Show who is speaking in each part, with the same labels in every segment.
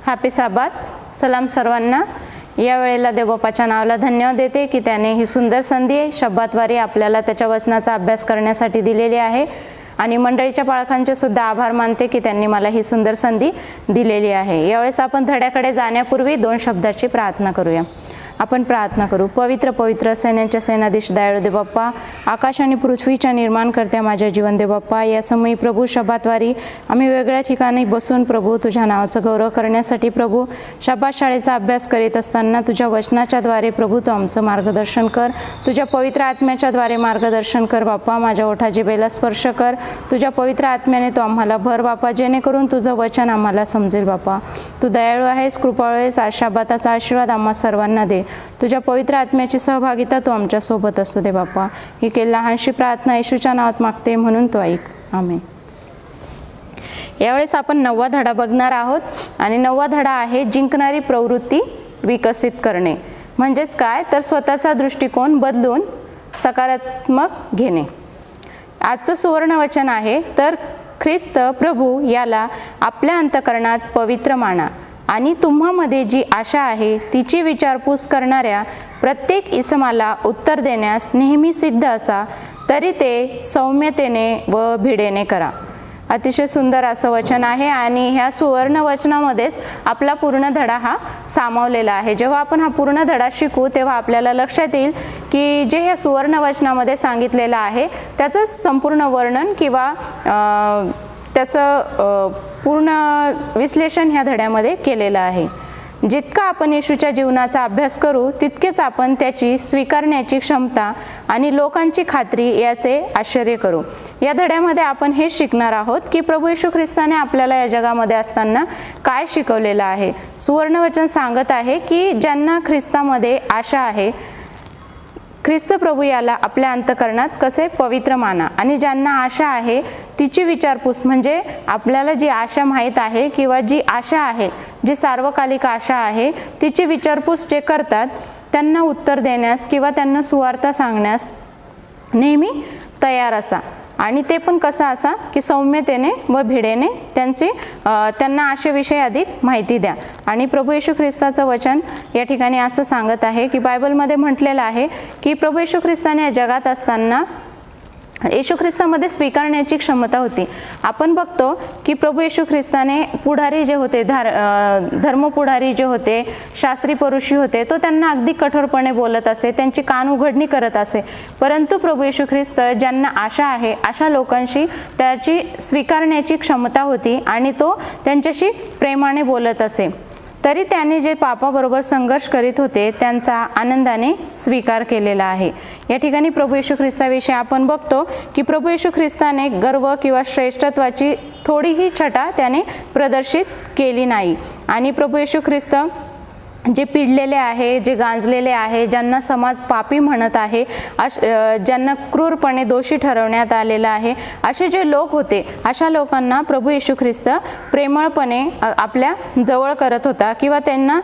Speaker 1: Happy साबात. सलाम सर्वांना. या वेळेला देवबापाच्या नावाला धन्यवाद देते की त्याने ही सुंदर संधी शब्दाद्वारे आपल्याला त्याच्या वचनाचा अभ्यास करण्यासाठी दिलेली आहे आणि मंडळीच्या पालकांचे सुद्धा आभार मानते की त्यांनी मला ही सुंदर संधी दिलेली आहे. यावेळेस आपण धड्याकडे जाण्यापूर्वी 2 शब्दाची प्रार्थना करूया. आपण प्रार्थना करू. पवित्र पवित्र सैन्यांच्या सेनाधीश दयाळू देव बाप्पा, आकाश आणि पृथ्वीच्या निर्माणकर्त्या माझ्या जीवन देव बाप्पा, या समयी प्रभू शब्दाद्वारे आम्ही वेगळ्या ठिकाणी बसून प्रभू तुझ्या नावाचा गौरव करण्यासाठी प्रभू शब्दात शाळेचा अभ्यास करीत असताना तुझ्या वचनाच्या द्वारे प्रभू तू आमचं मार्गदर्शन कर. तुझ्या पवित्र आत्म्याच्या द्वारे मार्गदर्शन कर बाप्पा. माझ्या ओठा जिभेला स्पर्श कर. तुझ्या पवित्र आत्म्याने तू आम्हाला भर बाप्पा, जेणेकरून तुझं वचन आम्हाला समजेल बाप्पा. तू दयाळू आहेस, कृपाळू आहेस. आज शब्दाचा आशीर्वाद आम्हा सर्वांना दे. तुझ्या पवित्र आत्म्याची सहभागिता तू आमच्या सोबत असू दे बाप्पा. ही केली लहानशी प्रार्थना येशूच्या नावात मागते, म्हणून तो ऐक. आमेन. यावेळेस आपण 9वा धडा बघणार आहोत आणि 9वा धडा आहे जिंकणारी प्रवृत्ती विकसित करणे. म्हणजेच काय तर स्वतःचा दृष्टिकोन बदलून सकारात्मक घेणे. आजचं सुवर्ण वचन आहे तर ख्रिस्त प्रभू याला आपल्या अंतःकरणात पवित्र माना आणि तुम्हामध्ये जी आशा आहे तिची विचारपूस करणाऱ्या प्रत्येक इसमाला उत्तर देण्यास नेहमी सिद्ध असा, तरी ते सौम्यतेने व भिडेने करा. अतिशय सुंदर असं वचन आहे आणि ह्या सुवर्ण वचनामध्येच आपला पूर्ण धडा हा सामावलेला आहे. जेव्हा आपण हा पूर्ण धडा शिकू तेव्हा आपल्याला लक्षात येईल की जे ह्या सुवर्ण वचनामध्ये सांगितलेलं आहे त्याचं संपूर्ण वर्णन किंवा त्याचं पूर्ण विश्लेषण ह्या धड्यामध्ये केलेलं आहे. जितका आपण येशूच्या जीवनाचा अभ्यास करू तितकेच आपण त्याची स्वीकारण्याची क्षमता आणि लोकांची खात्री याचे आश्चर्य करू. या धड्यामध्ये आपण हे शिकणार आहोत की प्रभू येशू ख्रिस्ताने आपल्याला या जगामध्ये असताना काय शिकवलेलं आहे. सुवर्णवचन सांगत आहे की ज्यांना ख्रिस्तामध्ये आशा आहे, ख्रिस्त प्रभू याला आपल्या अंतःकरणात कसे पवित्र माना. आणि ज्यांना आशा आहे तिची विचारपूस, म्हणजे आपल्याला जी आशा माहीत आहे किंवा जी आशा आहे, जी सार्वकालिक आशा आहे तिची विचारपूस जे करतात त्यांना उत्तर देण्यास किंवा त्यांना सुवार्ता सांगण्यास नेहमी तयार असा. आणि ते पण कसा असा की सौम्यतेने व भिडेने त्यांना आशेविषयी अधिक माहिती द्या. आणि प्रभू येशू ख्रिस्ताचं वचन या ठिकाणी असं सांगत आहे की बायबलमध्ये म्हटलेलं आहे की प्रभू येशू ख्रिस्ताने या जगात असताना येशू ख्रिस्तामध्ये स्वीकारण्याची क्षमता होती. आपण बघतो की प्रभू येशू ख्रिस्ताने पुढारी जे होते, धर्मपुढारी जे होते, शास्त्री परुषी होते, तो त्यांना अगदी कठोरपणे बोलत असे, त्यांची कान उघडणी करत असे. परंतु प्रभू येशू ख्रिस्त ज्यांना आशा आहे अशा लोकांशी त्याची स्वीकारण्याची क्षमता होती आणि तो त्यांच्याशी प्रेमाने बोलत असे. तरी त्याने जे पापाबरोबर संघर्ष करीत होते त्यांचा आनंदाने स्वीकार केलेला आहे. या ठिकाणी प्रभू येशू ख्रिस्ताविषयी आपण बघतो की प्रभू येशू ख्रिस्ताने गर्व किंवा श्रेष्ठत्वाची थोडीही छटा त्याने प्रदर्शित केली नाही. आणि प्रभू येशू ख्रिस्त जे पिडलेले आहे, जे गांजलेले आहे, ज्यांना समाज पापी म्हणत आहे, ज्यांना क्रूरपणे दोषी ठरवण्यात आलेलं आहे, असे जे लोक होते अशा लोकांना प्रभू येशू ख्रिस्त प्रेमळपणे आपल्या जवळ करत होता किंवा त्यांना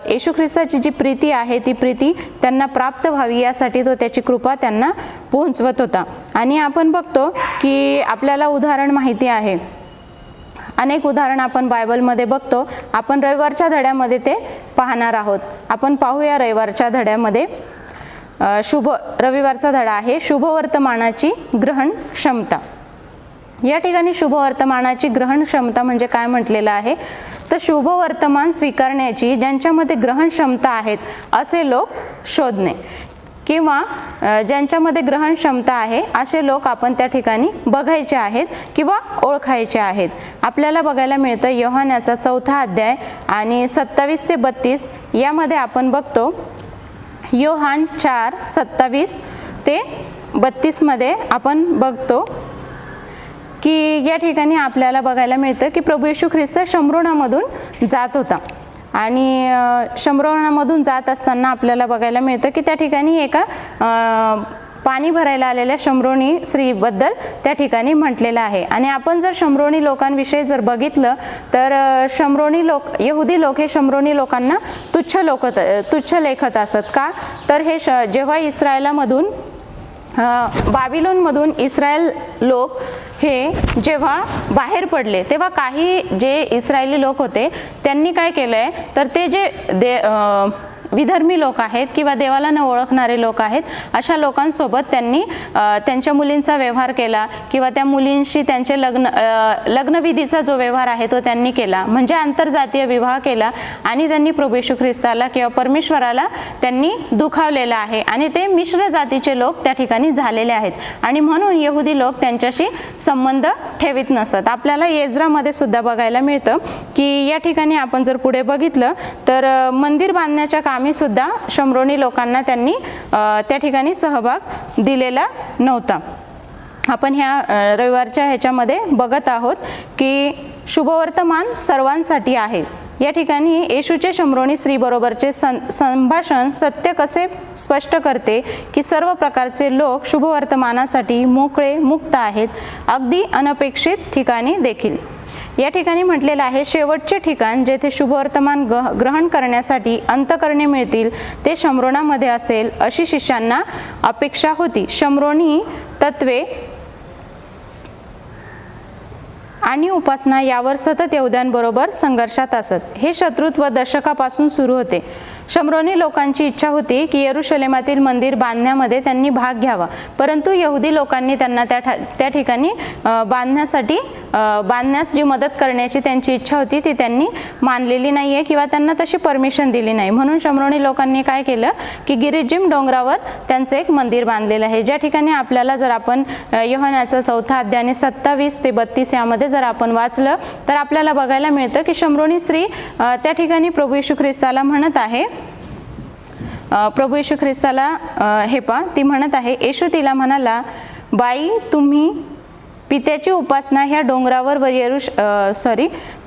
Speaker 1: येशू ख्रिस्ताची जी प्रीती आहे ती प्रीती त्यांना प्राप्त व्हावी यासाठी तो त्याची कृपा त्यांना पोहोचवत होता. आणि आपण बघतो की आपल्याला उदाहरण माहिती आहे, अनेक उदाहरण आपण बायबलमध्ये बघतो. आपण रविवारच्या धड्यामध्ये ते पाहणार आहोत. आपण पाहूया रविवारच्या धड्यामध्ये रविवारचा धडा आहे शुभवर्तमानाची ग्रहण क्षमता. या ठिकाणी शुभवर्तमानाची ग्रहण क्षमता म्हणजे काय म्हटलेलं आहे, तर शुभवर्तमान स्वीकारण्याची ज्यांच्यामध्ये ग्रहण क्षमता आहेत असे लोक शोधणे किंवा ज्यांच्यामध्ये ग्रहण क्षमता आहे असे लोक आपण त्या ठिकाणी बघायचे आहेत किंवा ओळखायचे आहेत. आपल्याला बघायला मिळतं योहानाचा 4 अध्याय आणि 27 ते 32 यामध्ये आपण बघतो. योहान 4:27 ते 32 मध्ये आपण बघतो की या ठिकाणी आपल्याला बघायला मिळतं की प्रभू येशू ख्रिस्त शमरोनामधून जात होता आणि शमरोनामधून जात असताना आपल्याला बघायला मिळतं की त्या ठिकाणी एका पाणी भरायला आलेल्या शमरोनी स्त्रीबद्दल त्या ठिकाणी म्हटलेलं आहे. आणि आपण जर शमरोनी लोकांविषयी जर बघितलं तर शमरोनी लोक, यहुदी लोक हे शमरोनी लोकांना तुच्छ लेखत असत. का तर हे जेव्हा इस्रायलामधून बाबिलोनमधून इस्रायल लोक हे जेव्हा बाहेर पडले तेव्हा काही जे इस्रायली लोक होते त्यांनी काय केलंय तर ते जे विधर्मी लोक आहेत किंवा देवाला न ओळखणारे लोक आहेत अशा लोकांसोबत त्यांनी त्यांच्या मुलींचा व्यवहार केला किंवा त्या मुलींशी त्यांचे लग्नविधीचा जो व्यवहार आहे तो त्यांनी केला, म्हणजे आंतरजातीय विवाह केला आणि त्यांनी प्रभू येशू ख्रिस्ताला किंवा परमेश्वराला त्यांनी दुखावलेलं आहे आणि ते मिश्र जातीचे लोक त्या ठिकाणी झालेले आहेत आणि म्हणून यहुदी लोक त्यांच्याशी संबंध ठेवीत नसत. आपल्याला एज्रामध्ये सुद्धा बघायला मिळतं की या ठिकाणी आपण जर पुढे बघितलं तर मंदिर बांधण्याच्या कामी सुद्धा शमरोनी लोकांना त्यांनी त्या ठिकाणी सहभाग दिलेला नव्हता. आपण ह्या रविवारच्या ह्याच्यामध्ये बघत आहोत की शुभवर्तमान सर्वांसाठी आहे. या ठिकाणी येशूचे शमरोनी स्त्रीबरोबरचे संभाषण सत्य कसे स्पष्ट करते की सर्व प्रकारचे लोक शुभवर्तमानासाठी मोकळे मुक्त आहेत, अगदी अनपेक्षित ठिकाणी देखील. या ठिकाणी म्हटलेलं आहे शेवटचे ठिकाण जेथे शुभवर्तमान ग्रहण करण्यासाठी अंतःकरणे मिळतील ते शमरोनामध्ये असेल अशी शिष्यांना अपेक्षा होती. शमरोनी तत्वे आणि उपासना यावर सतत यहुद्यांबरोबर संघर्षात असत. हे शत्रुत्व दशकापासून सुरू होते. शमरोनी लोकांची इच्छा होती की येरुशलेमातील मंदिर बांधण्यामध्ये त्यांनी भाग घ्यावा, परंतु यहुदी लोकांनी त्यांना त्या ठिकाणी बांधण्यास जी मदत करण्याची त्यांची इच्छा होती ती त्यांनी मानलेली नाही आहे किंवा त्यांना तशी परमिशन दिली नाही. म्हणून शमरोनी लोकांनी काय केलं की गिरिजिम डोंगरावर त्यांचं एक मंदिर बांधलेलं आहे, ज्या ठिकाणी आपल्याला जर आपण योहानाचा 4 अध्याय आणि 27 ते 32 यामध्ये जर आपण वाचलं तर आपल्याला बघायला मिळतं की शमरोनी स्त्री त्या ठिकाणी प्रभू येशू ख्रिस्ताला म्हणत आहे, प्रभू येशू ख्रिस्ताला ती म्हणत आहे, येशू तिला म्हणाला, बाई तुम्ही पित्याची उपासना ह्या डोंगरावर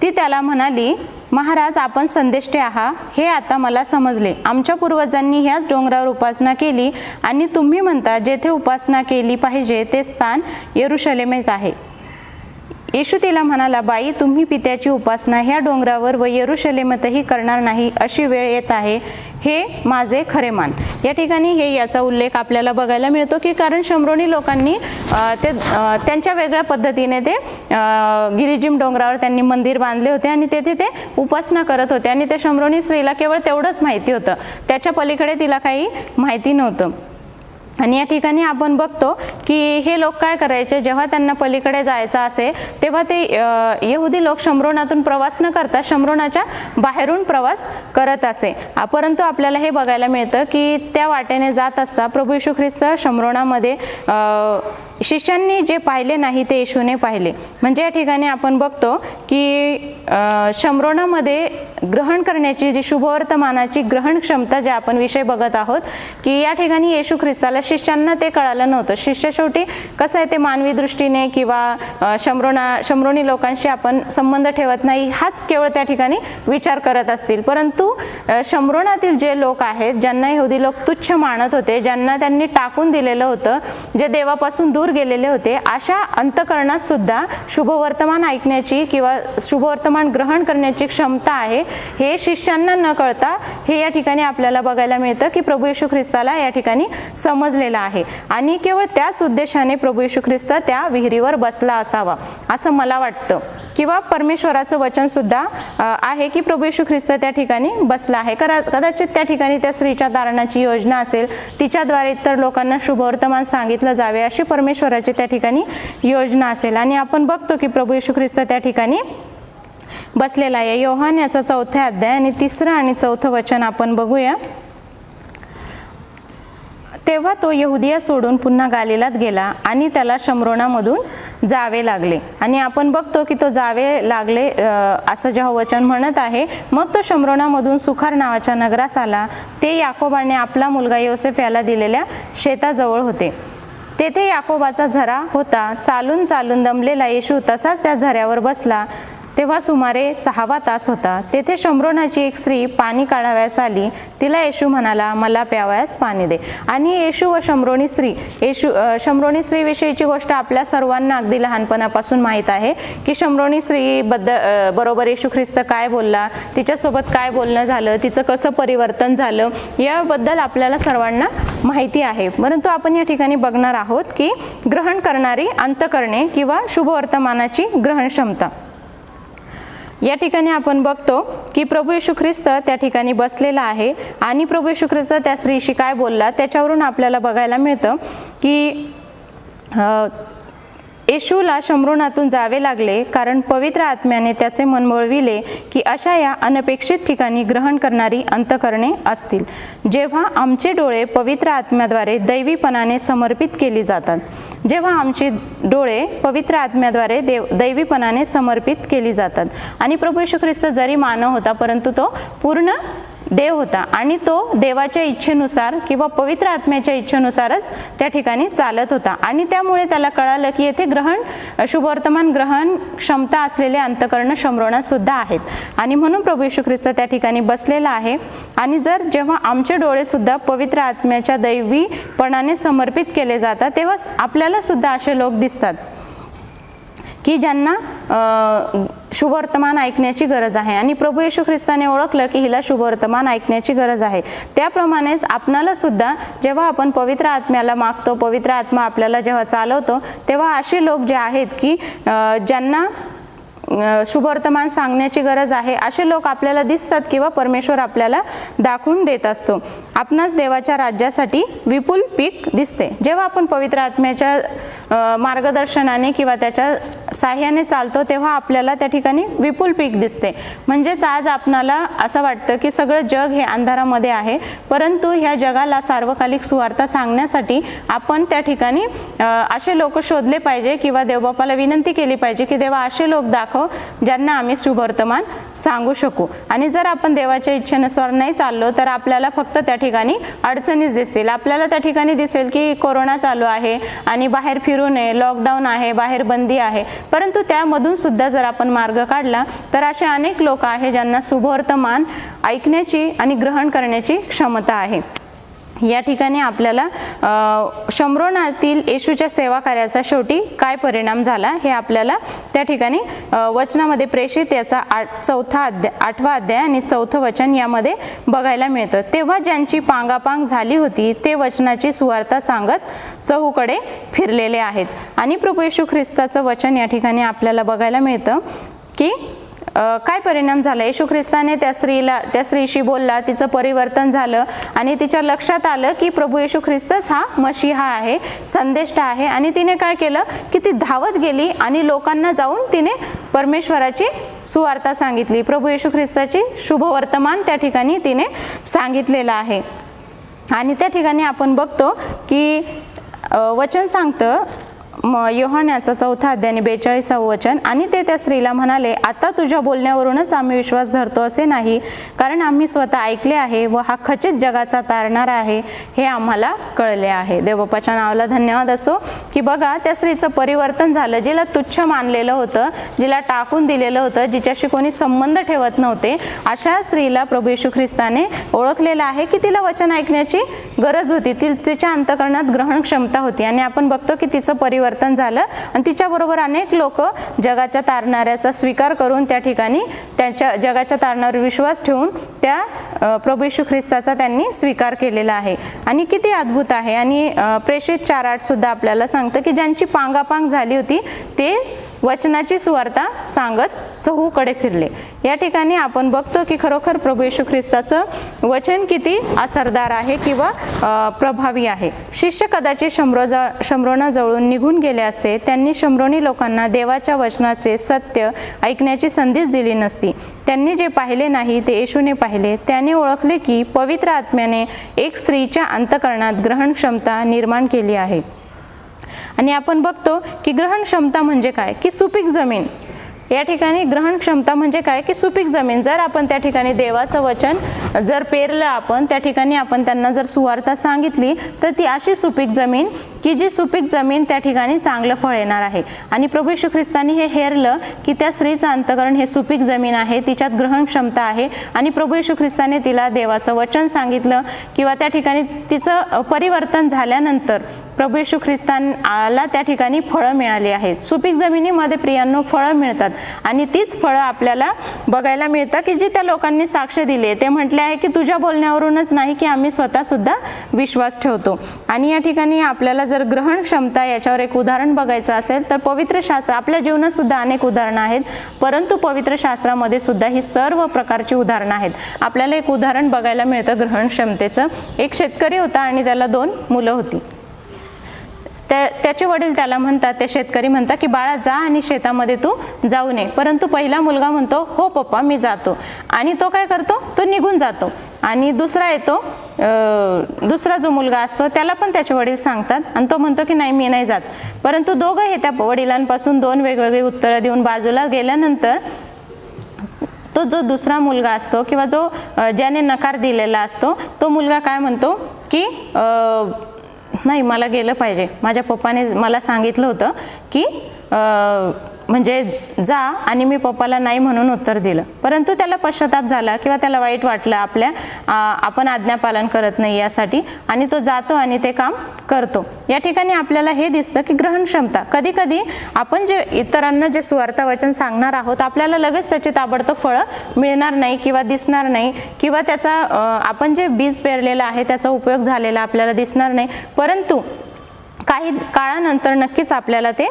Speaker 1: ती त्याला म्हणाली, महाराज आपण संदेष्टे आहात हे आता मला समजले. आमच्या पूर्वजांनी ह्याच डोंगरावर उपासना केली आणि तुम्ही म्हणता जेथे उपासना केली पाहिजे ते स्थान येरुशलेमेत आहे. येशू तिला म्हणाला, बाई तुम्ही पित्याची उपासना ह्या डोंगरावर व येरुशलेमेतही करणार नाही अशी वेळ येत आहे, हे माझे खरे मान. या ठिकाणी याचा उल्लेख आपल्याला बघायला मिळतो की कारण शमरोनी लोकांनी त्यांच्या वेगळ्या पद्धतीने ते गिरिजिम डोंगरावर त्यांनी मंदिर बांधले होते आणि तेथे ते उपासना करत होते आणि त्या शमरोनी स्त्रीला केवळ तेवढंच माहिती होतं, त्याच्या पलीकडे तिला काही माहिती नव्हतं. आणि या ठिकाणी आपण बघतो की हे लोक काय करायचे, जेव्हा त्यांना पलीकडे जायचं असे तेव्हा ते यहुदी लोक शमरोनातून प्रवास न करता शमरोनाच्या बाहेरून प्रवास करत असे. परंतु आपल्याला हे बघायला मिळतं की त्या वाटेने जात असता प्रभू येशू ख्रिस्त शमरोनामध्ये शिष्यांनी जे पाहिले नाही ते येशूने पाहिले. म्हणजे या ठिकाणी आपण बघतो की शमरोनामध्ये ग्रहण करण्याची जी शुभवर्तमानाची ग्रहण क्षमता जे आपण विषय बघत आहोत की या ठिकाणी येशू ख्रिस्ताला शिष्यांना ते कळालं नव्हतं. शिष्य शेवटी कसं आहे ते मानवी दृष्टीने किंवा शमरोनी लोकांशी आपण संबंध ठेवत नाही हाच केवळ त्या ठिकाणी विचार करत असतील. परंतु शमरोनातील जे लोक आहेत ज्यांना यहुदी लोक तुच्छ मानत होते, ज्यांना त्यांनी टाकून दिलेलं होतं, जे देवापासून दूर गेलेले होते, अशा अंतःकरणात सुद्धा शुभवर्तमान ऐकण्याची किंवा शुभवर्तमान ग्रहण करण्याची क्षमता आहे हे शिष्यांना न कळता हे या ठिकाणी आपल्याला बघायला मिळतं की प्रभू येशू ख्रिस्ताला या ठिकाणी समजलेला आहे आणि केवळ त्याच उद्देशाने प्रभू येशू ख्रिस्त त्या विहिरीवर बसला असावा असं मला वाटतं. किंवा परमेश्वराचं वचन सुद्धा आहे की प्रभू येशू ख्रिस्त त्या ठिकाणी बसला आहे. कदाचित त्या ठिकाणी त्या स्त्रीच्या तारणाची योजना असेल, तिच्याद्वारे इतर लोकांना शुभवर्तमान सांगितलं जावे अशी परमेश्वराची त्या ठिकाणी योजना असेल. आणि आपण बघतो की प्रभू येशू ख्रिस्त त्या ठिकाणी बसलेला आहे. योहान याचा 4 अध्याय आणि 3 आणि 4 वचन आपण बघूया. तेव्हा तो यहुदिया सोडून पुन्हा गालिलात गेला आणि त्याला शम्रोनामधून जावे लागले. आणि आपण बघतो की तो जावे लागले असं जेव्हा वचन म्हणत आहे. मग तो शम्रोनामधून सुखार नावाच्या नगरास आला. ते याकोबाने आपला मुलगा योसेफ याला दिलेल्या शेताजवळ होते. तेथे याकोबाचा झरा होता. चालून चालून दमलेला येशू तसाच त्या झऱ्यावर बसला. तेव्हा सुमारे 6वा तास होता. तेथे शम्रोनाची एक स्त्री पाणी काढावयास आली. तिला येशू म्हणाला, मला प्यावयास पाणी दे. आणि येशू व शम्रोनी स्त्री, शम्रोनी स्त्रीविषयीची गोष्ट आपल्या सर्वांना अगदी लहानपणापासून माहीत आहे की शम्रोनी स्त्री बरोबर येशू ख्रिस्त काय बोलला, तिच्यासोबत काय बोलणं झालं, तिचं कसं परिवर्तन झालं याबद्दल आपल्याला सर्वांना माहिती आहे. परंतु आपण या ठिकाणी बघणार आहोत की ग्रहण करणारी अंतःकरणे किंवा शुभवर्तमानाची ग्रहण क्षमता. या ठिकाणी आपण बघतो की प्रभू येशू ख्रिस्त त्या ठिकाणी बसलेला आहे आणि प्रभू येशू ख्रिस्त त्या स्त्रीशी काय बोलला त्याच्यावरून आपल्याला बघायला मिळतं की येशूला शम्रोनातून जावे लागले, कारण पवित्र आत्म्याने त्याचे मन वळविले की अशा या अनपेक्षित ठिकाणी ग्रहण करणारी अंतःकरणे असतील. जेव्हा आमचे डोळे पवित्र आत्म्याद्वारे दैवीपणाने समर्पित केली जातात, जेव्हा आमची डोळे पवित्र आत्म्याद्वारे दैवीपणाने समर्पित केली जातात. आणि प्रभू येशू ख्रिस्त जरी मानव होता परंतु तो पूर्ण देव होता आणि तो देवाच्या इच्छेनुसार किंवा पवित्र आत्म्याच्या इच्छेनुसारच त्या ठिकाणी चालत होता. आणि त्यामुळे त्याला कळालं की येथे शुभवर्तमान ग्रहण क्षमता असलेले अंतःकरण शम्रोनात सुद्धा आहेत. आणि म्हणून प्रभू येशू ख्रिस्त त्या ठिकाणी बसलेला आहे. आणि जेव्हा आमचे डोळे सुद्धा पवित्र आत्म्याच्या दैवीपणाने समर्पित केले जातात तेव्हा आपल्याला सुद्धा असे लोक दिसतात की ज्यांना शुभवर्तमान ऐकण्याची गरज आहे. आणि प्रभू येशू ख्रिस्ताने ओळखलं की हिला शुभवर्तमान ऐकण्याची गरज आहे. त्याप्रमाणेच आपणाला सुद्धा जेव्हा आपण पवित्र आत्म्याला मागतो, पवित्र आत्मा आपल्याला जेव्हा चालवतो, तेव्हा असे लोक जे आहेत की ज्यांना शुभवर्तमान सांगण्याची गरज आहे असे लोक आपल्याला दिसतात किंवा परमेश्वर आपल्याला दाखवून देत असतो. आपणास देवाच्या राज्यासाठी विपुल पीक दिसते. जेव्हा आपण पवित्र आत्म्याच्या मार्गदर्शनाने किंवा त्याच्या साह्याने चालतो तेव्हा आपल्याला त्या ठिकाणी विपुल पीक दिसते. म्हणजेच आज आपणाला असं वाटतं की सगळं जग हे अंधारामध्ये आहे, परंतु ह्या जगाला सार्वकालिक सुवार्ता सांगण्यासाठी आपण त्या ठिकाणी असे लोक शोधले पाहिजे किंवा देवबापाला विनंती केली पाहिजे की देवा असे लोक दाखव ज्यांना आम्ही शुभवर्तमान सांगू शकू. आणि जर आपण देवाच्या इच्छेनुसार नाही चाललो तर आपल्याला फक्त त्या ठिकाणी अडचणीच दिसतील. आपल्याला त्या ठिकाणी दिसेल की कोरोना चालू आहे आणि बाहेर फिरू नये, लॉकडाऊन आहे, बाहेर बंदी आहे, परंतु त्यामधून सुद्धा जर आपण मार्ग काढला तर असे अनेक लोक आहेत ज्यांना शुभवर्तमान ऐकण्याची आणि ग्रहण करण्याची क्षमता आहे. या ठिकाणी आपल्याला शम्रोनातील येशूच्या सेवा कार्याचा शेवटी काय परिणाम झाला हे आपल्याला त्या ठिकाणी वचनामध्ये प्रेषित याचा 8वा अध्याय आणि 4 वचन यामध्ये बघायला मिळतं. तेव्हा ज्यांची पांगापांग झाली होती ते वचनाची सुवार्ता सांगत चहूकडे फिरलेले आहेत. आणि प्रभू येशू ख्रिस्ताचं वचन या ठिकाणी आपल्याला बघायला मिळतं की काय परिणाम झाला. येशू ख्रिस्ताने त्या स्त्रीशी बोलला, तिचं परिवर्तन झालं आणि तिच्या लक्षात आलं की प्रभू येशू ख्रिस्तच हा मशीहा आहे, संदेष्टा आहे. आणि तिने काय केलं की ती धावत गेली आणि लोकांना जाऊन तिने परमेश्वराची सुवार्ता सांगितली. प्रभू येशू ख्रिस्ताची शुभवर्तमान त्या ठिकाणी तिने सांगितलेलं आहे. आणि त्या ठिकाणी आपण बघतो की वचन सांगतं योहान याचा 4 अध्याय आणि 42 वचन, आणि ते त्या स्त्रीला म्हणाले, आता तुझ्या बोलण्यावरूनच आम्ही विश्वास धरतो असे नाही, कारण आम्ही स्वतः ऐकले आहे व हा खचित जगाचा तारणारा आहे हे आम्हाला कळले आहे. देवबापाच्या नावाला धन्यवाद असो की बघा त्या स्त्रीचं परिवर्तन झालं. जिला तुच्छ मानलेलं होतं, जिला टाकून दिलेलं होतं, जिच्याशी कोणी संबंध ठेवत नव्हते, अशा स्त्रीला प्रभू येशू ख्रिस्ताने ओळखलेलं आहे की तिला वचन ऐकण्याची गरज होती, तिच्या अंतःकरणात ग्रहण क्षमता होती. आणि आपण बघतो की तिचं परिवर्तन झालं आणि तिच्याबरोबर अनेक लोक जगाच्या तारणाऱ्याचा स्वीकार करून त्या ठिकाणी त्यांच्या जगाच्या तारणावर विश्वास ठेवून त्या प्रभू येशू ख्रिस्ताचा त्यांनी स्वीकार केलेला आहे. आणि किती अद्भुत आहे. आणि प्रेषित 4:8 सुद्धा आपल्याला सांगतं की ज्यांची पांगापांग झाली होती ते वचनाची सुवार्ता सांगत चहूकडे फिरले. या ठिकाणी आपण बघतो की खरोखर प्रभू येशू ख्रिस्ताचं वचन किती असरदार आहे किंवा प्रभावी आहे. शिष्य कदाचित शम्रोनाजवळून निघून गेले असते, त्यांनी शम्रोनी लोकांना देवाच्या वचनाचे सत्य ऐकण्याची संधीच दिली नसती. त्यांनी जे पाहिले नाही ते येशूने पाहिले. त्याने ओळखले की पवित्र आत्म्याने एक स्त्रीच्या अंतःकरणात ग्रहण क्षमता निर्माण केली आहे. आणि आपण बघतो की ग्रहण क्षमता म्हणजे काय की सुपीक जमीन. या ठिकाणी ग्रहण क्षमता म्हणजे काय की सुपीक जमीन. जर आपण त्या ठिकाणी देवाचं वचन जर पेरलं, आपण त्या ठिकाणी आपण त्यांना जर सुवार्ता सांगितली, तर ती अशी सुपीक जमीन की जी सुपीक जमीन त्या ठिकाणी चांगलं फळ येणार आहे. आणि प्रभू येशू ख्रिस्तानी हे हेरलं की त्या स्त्रीचं अंतःकरण हे सुपीक जमीन आहे, तिच्यात ग्रहण क्षमता आहे. आणि प्रभू येशू ख्रिस्ताने तिला देवाचं वचन सांगितलं किंवा त्या ठिकाणी तिचं परिवर्तन झाल्यानंतर प्रभू येशू ख्रिस्ताला त्या ठिकाणी फळं मिळाली आहेत. सुपीक जमिनीमध्ये प्रियांनो फळं मिळतात आणि तीच फळं आपल्याला बघायला मिळतं की जी त्या लोकांनी साक्ष दिली. ते म्हटले आहे की तुझ्या बोलण्यावरूनच नाही की आम्ही स्वतः सुद्धा विश्वास ठेवतो. आणि या ठिकाणी आपल्याला जर ग्रहण क्षमता याच्यावर एक उदाहरण बघायचं असेल तर पवित्र शास्त्र, आपल्या जीवनात सुद्धा अनेक उदाहरणं आहेत, परंतु पवित्र शास्त्रामध्ये सुद्धा ही सर्व प्रकारची उदाहरणं आहेत. आपल्याला एक उदाहरण बघायला मिळतं ग्रहण क्षमतेचं. एक शेतकरी होता आणि त्याला 2 मुलं होती. त्याचे वडील त्याला म्हणतात, ते शेतकरी म्हणतात की बाळा जा आणि शेतामध्ये तू जाऊ नये. परंतु पहिला मुलगा म्हणतो हो पप्पा मी जातो. आणि तो काय करतो, तो निघून जातो. आणि दुसरा येतो, दुसरा जो मुलगा असतो त्याला पण त्याचे वडील सांगतात आणि तो म्हणतो की नाही मी नाही जात. परंतु दोघं हे त्या वडिलांपासून 2 वेगवेगळी उत्तरं देऊन बाजूला गेल्यानंतर तो जो दुसरा मुलगा असतो किंवा जो ज्याने नकार दिलेला असतो तो मुलगा काय म्हणतो की नाही मला गेलं पाहिजे, माझ्या पप्पाने मला सांगितलं होतं की म्हणजे जा, आणि मी पप्पाला नाही म्हणून उत्तर दिलं. परंतु त्याला पश्चाताप झाला किंवा त्याला वाईट वाटलं आपण आज्ञापालन करत नाही यासाठी, आणि तो जातो आणि ते काम करतो. या ठिकाणी आपल्याला हे दिसतं की ग्रहण क्षमता, कधी कधी आपण जे इतरांना जे सुवार्ता वचन सांगणार आहोत आपल्याला लगेच त्याची ताबडतोब फळं मिळणार नाही किंवा दिसणार नाही किंवा त्याचा आपण जे बीज पेरलेलं आहे त्याचा उपयोग झालेला आपल्याला दिसणार नाही. परंतु काही काळानंतर नक्कीच आपल्याला ते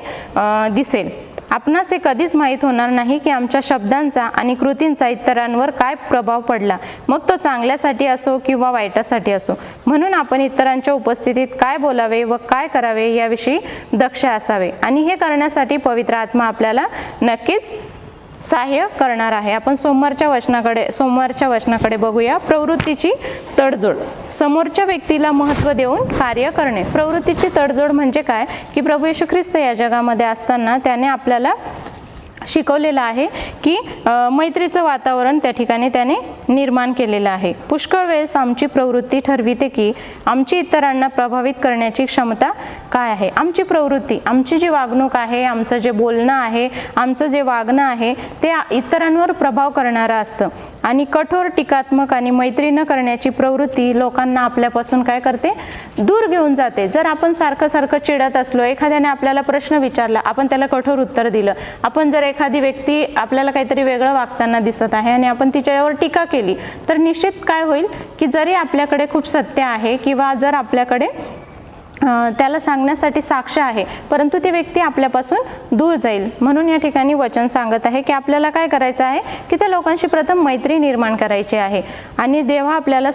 Speaker 1: दिसेल. आपणास हे कधीच माहीत होणार नाही की आमच्या शब्दांचा आणि कृतींचा इतरांवर काय प्रभाव पडला, मग तो चांगल्यासाठी असो किंवा वाईटासाठी असो. म्हणून आपण इतरांच्या उपस्थितीत काय बोलावे व काय करावे याविषयी दक्ष असावे. आणि हे करण्यासाठी पवित्र आत्मा आपल्याला नक्कीच सहाय्य करणार आहे. आपण सोमवारच्या वचनाकडे बघूया. प्रवृत्तीची तडजोड. समोरच्या व्यक्तीला महत्त्व देऊन कार्य करणे. प्रवृत्तीची तडजोड म्हणजे काय की प्रभू येशू ख्रिस्त या जगामध्ये असताना त्याने आपल्याला शिकवलेलं आहे की मैत्रीचं वातावरण त्या ठिकाणी त्याने निर्माण केलेलं आहे. पुष्कळ वेळेस आमची प्रवृत्ती ठरविते की आमची इतरांना प्रभावित करण्याची क्षमता काय आहे. आमची प्रवृत्ती, आमची जी वागणूक आहे, आमचं जे बोलणं आहे, आमचं जे वागणं आहे ते इतरांवर प्रभाव करणारं असतं. आणि कठोर, टीकात्मक आणि मैत्री न करण्याची प्रवृत्ती लोकांना आपल्यापासून काय करते, दूर घेऊन जाते. जर आपण सारखं चिडत असलो, एखाद्याने आपल्याला प्रश्न विचारला, आपण त्याला कठोर उत्तर दिलं, आपण जर एखादी व्यक्ती आपल्याला काहीतरी वेगळं वागताना दिसत आहे आणि आपण तिच्यावर टीका केली, तर निश्चित काय होईल की जरी आपल्याकडे खूप सत्य आहे किंवा जर आपल्याकडे त्याला सांगण्यासाठी साक्ष आहे, परंतु ती व्यक्ती आपल्यापासून दूर जाईल. म्हणून या ठिकाणी वचन सांगत आहे की आपल्याला काय करायचं आहे की त्या लोकांशी प्रथम मैत्री निर्माण करायची आहे. आणि जेव्हा आपल्याला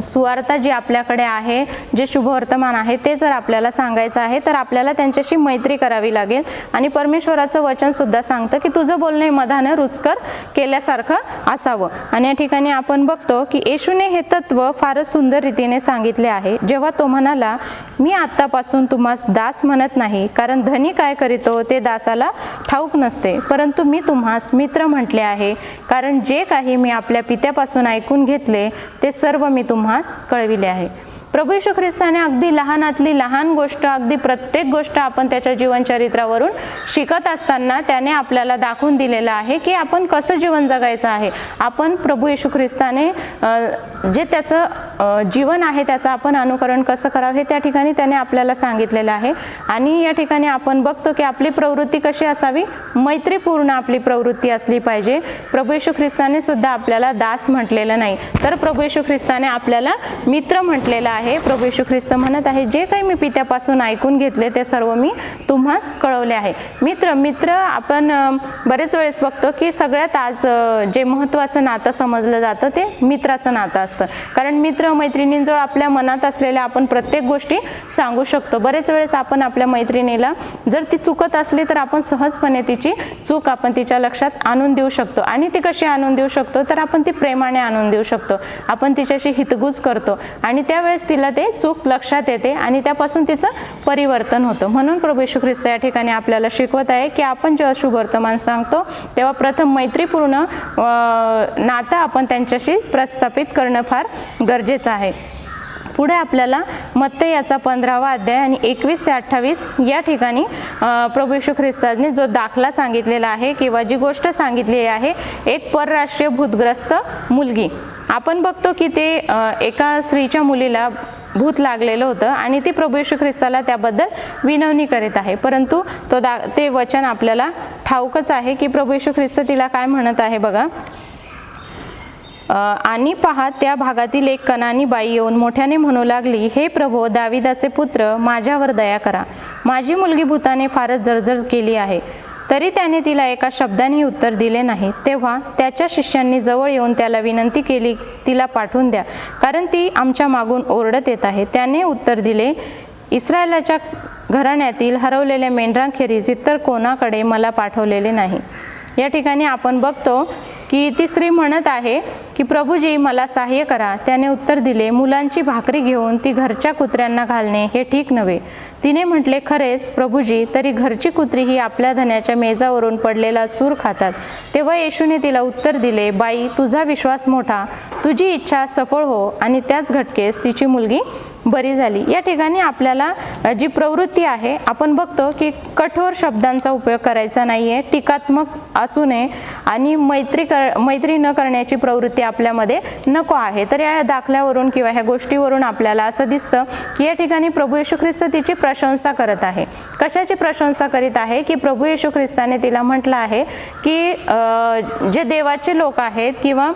Speaker 1: सुवार्ता जी आपल्याकडे आहे, जे शुभवर्तमान आहे ते जर आपल्याला सांगायचं आहे तर आपल्याला त्यांच्याशी मैत्री करावी लागेल. आणि परमेश्वराचं वचन सुद्धा सांगतं की तुझं बोलणे मधानं रुचकर केल्यासारखं असावं. आणि या ठिकाणी आपण बघतो की येशूने हे तत्व फारच सुंदर रीतीने सांगितले आहे. जेव्हा तो म्हणाला, मी आत्तापासून तुम्हास दास म्हणत नाही, कारण धनी काय करीतो ते दासाला ठाऊक नसते, परंतु मी तुम्हास मित्र म्हटले आहे, कारण जे काही मी आपल्या पित्यापासून ऐकून घेतले ते सर्व मी तुम्हास कळविले आहे. प्रभू येशू ख्रिस्ताने अगदी लहानातली लहान गोष्ट, अगदी प्रत्येक गोष्ट आपण त्याच्या जीवनचरित्रावरून शिकत असताना त्याने आपल्याला दाखवून दिलेलं आहे की आपण कसं जीवन जगायचं आहे. आपण प्रभू येशू ख्रिस्ताने जे त्याचं जीवन आहे त्याचं आपण अनुकरण कसं करावं हे त्या ठिकाणी त्याने आपल्याला सांगितलेलं आहे. आणि या ठिकाणी आपण बघतो की आपली प्रवृत्ती कशी असावी, मैत्रीपूर्ण आपली प्रवृत्ती असली पाहिजे. प्रभू येशू ख्रिस्ताने सुद्धा आपल्याला दास म्हटलेलं नाही, तर प्रभू येशू ख्रिस्ताने आपल्याला मित्र म्हटलेलं आहे. आहे प्रभू येशू ख्रिस्त म्हणत आहे, जे काही मी पित्यापासून ऐकून घेतले ते सर्व मी तुम्हास कळवले आहे. मित्र आपण बरेच वेळेस बघतो की सगळ्यात आज जे महत्त्वाचं नातं समजलं जातं ते मित्राचं नातं असतं. कारण मित्र मैत्रिणींजवळ आपल्या मनात असलेल्या आपण प्रत्येक गोष्टी सांगू शकतो. बरेच वेळेस आपण आपल्या मैत्रिणीला जर ती चुकत असली तर आपण सहजपणे तिची चूक आपण तिच्या लक्षात आणून देऊ शकतो. आणि ती कशी आणून देऊ शकतो तर आपण ती प्रेमाने आणून देऊ शकतो. आपण तिच्याशी हितगुज करतो आणि त्यावेळेस तिला ते चूक लक्षात येते आणि त्यापासून तिचं परिवर्तन होतं. म्हणून प्रभू येशू ख्रिस्त या ठिकाणी आपल्याला शिकवत आहे की आपण जेव्हा शुभ वर्तमान सांगतो तेव्हा प्रथम मैत्रीपूर्ण नातं आपण त्यांच्याशी प्रस्थापित करणं फार गरजेचं आहे. पुढे आपल्याला मत्तई याचा 15वा अध्याय आणि 21 ते 28 या ठिकाणी प्रभू येशू ख्रिस्ताने जो दाखला सांगितलेला आहे किंवा जी गोष्ट सांगितली आहे, एक परराष्ट्रीय भूतग्रस्त मुलगी. आपण बघतो की ते एका स्त्रीच्या मुलीला भूत लागलेलं होतं आणि ती प्रभू येशू ख्रिस्ताला त्याबद्दल विनवणी करीत आहे. परंतु ते वचन आपल्याला ठाऊकच आहे की प्रभू येशू ख्रिस्त तिला काय म्हणत आहे बघा. आणि पहा, त्या भागातील एक कनानी बाई येऊन मोठ्याने म्हणू लागली, हे प्रभो, दाविदाचे पुत्र, माझ्यावर दया करा. माझी मुलगी भूताने फारच जर्जर केली आहे. तरी त्याने तिला एका शब्दाने उत्तर दिले नाही. तेव्हा त्याच्या शिष्यांनी जवळ येऊन त्याला विनंती केली, तिला पाठवून द्या, कारण ती आमच्या मागून ओरडत येत आहे. त्याने उत्तर दिले, इस्रायलाच्या घराण्यातील हरवलेल्या मेंढरांखेरीज इतर कोणाकडे मला पाठवलेले नाही. या ठिकाणी आपण बघतो की ती स्त्री म्हणत आहे की प्रभूजी, मला सहाय्य करा. त्याने उत्तर दिले, मुलांची भाकरी घेऊन ती घरच्या कुत्र्यांना घालणे हे ठीक नव्हे. तिने म्हटले, खरेच प्रभूजी, तरी घरची कुत्री ही आपल्या धन्याच्या मेजावरून पडलेला चूर खातात. तेव्हा येशूने तिला उत्तर दिले, बाई, तुझा विश्वास मोठा, तुझी इच्छा सफळ हो. आणि त्याच घटकेस तिची मुलगी बरी झाली. या ठिकाणी आपल्याला जी प्रवृत्ती आहे, आपण बघतो की कठोर शब्दांचा उपयोग करायचा नाही आहे, टीकात्मक असू नये आणि मैत्री न करण्याची प्रवृत्ती आपल्यामध्ये नको आहे. तर या दाखल्यावरून किंवा ह्या गोष्टीवरून आपल्याला असं दिसतं की या ठिकाणी प्रभू येशू ख्रिस्त तिची प्रशंसा करत आहे. कशाची प्रशंसा करीत आहे की प्रभू येशू ख्रिस्ताने तिला म्हटलं आहे की जे देवाचे लोक आहेत किंवा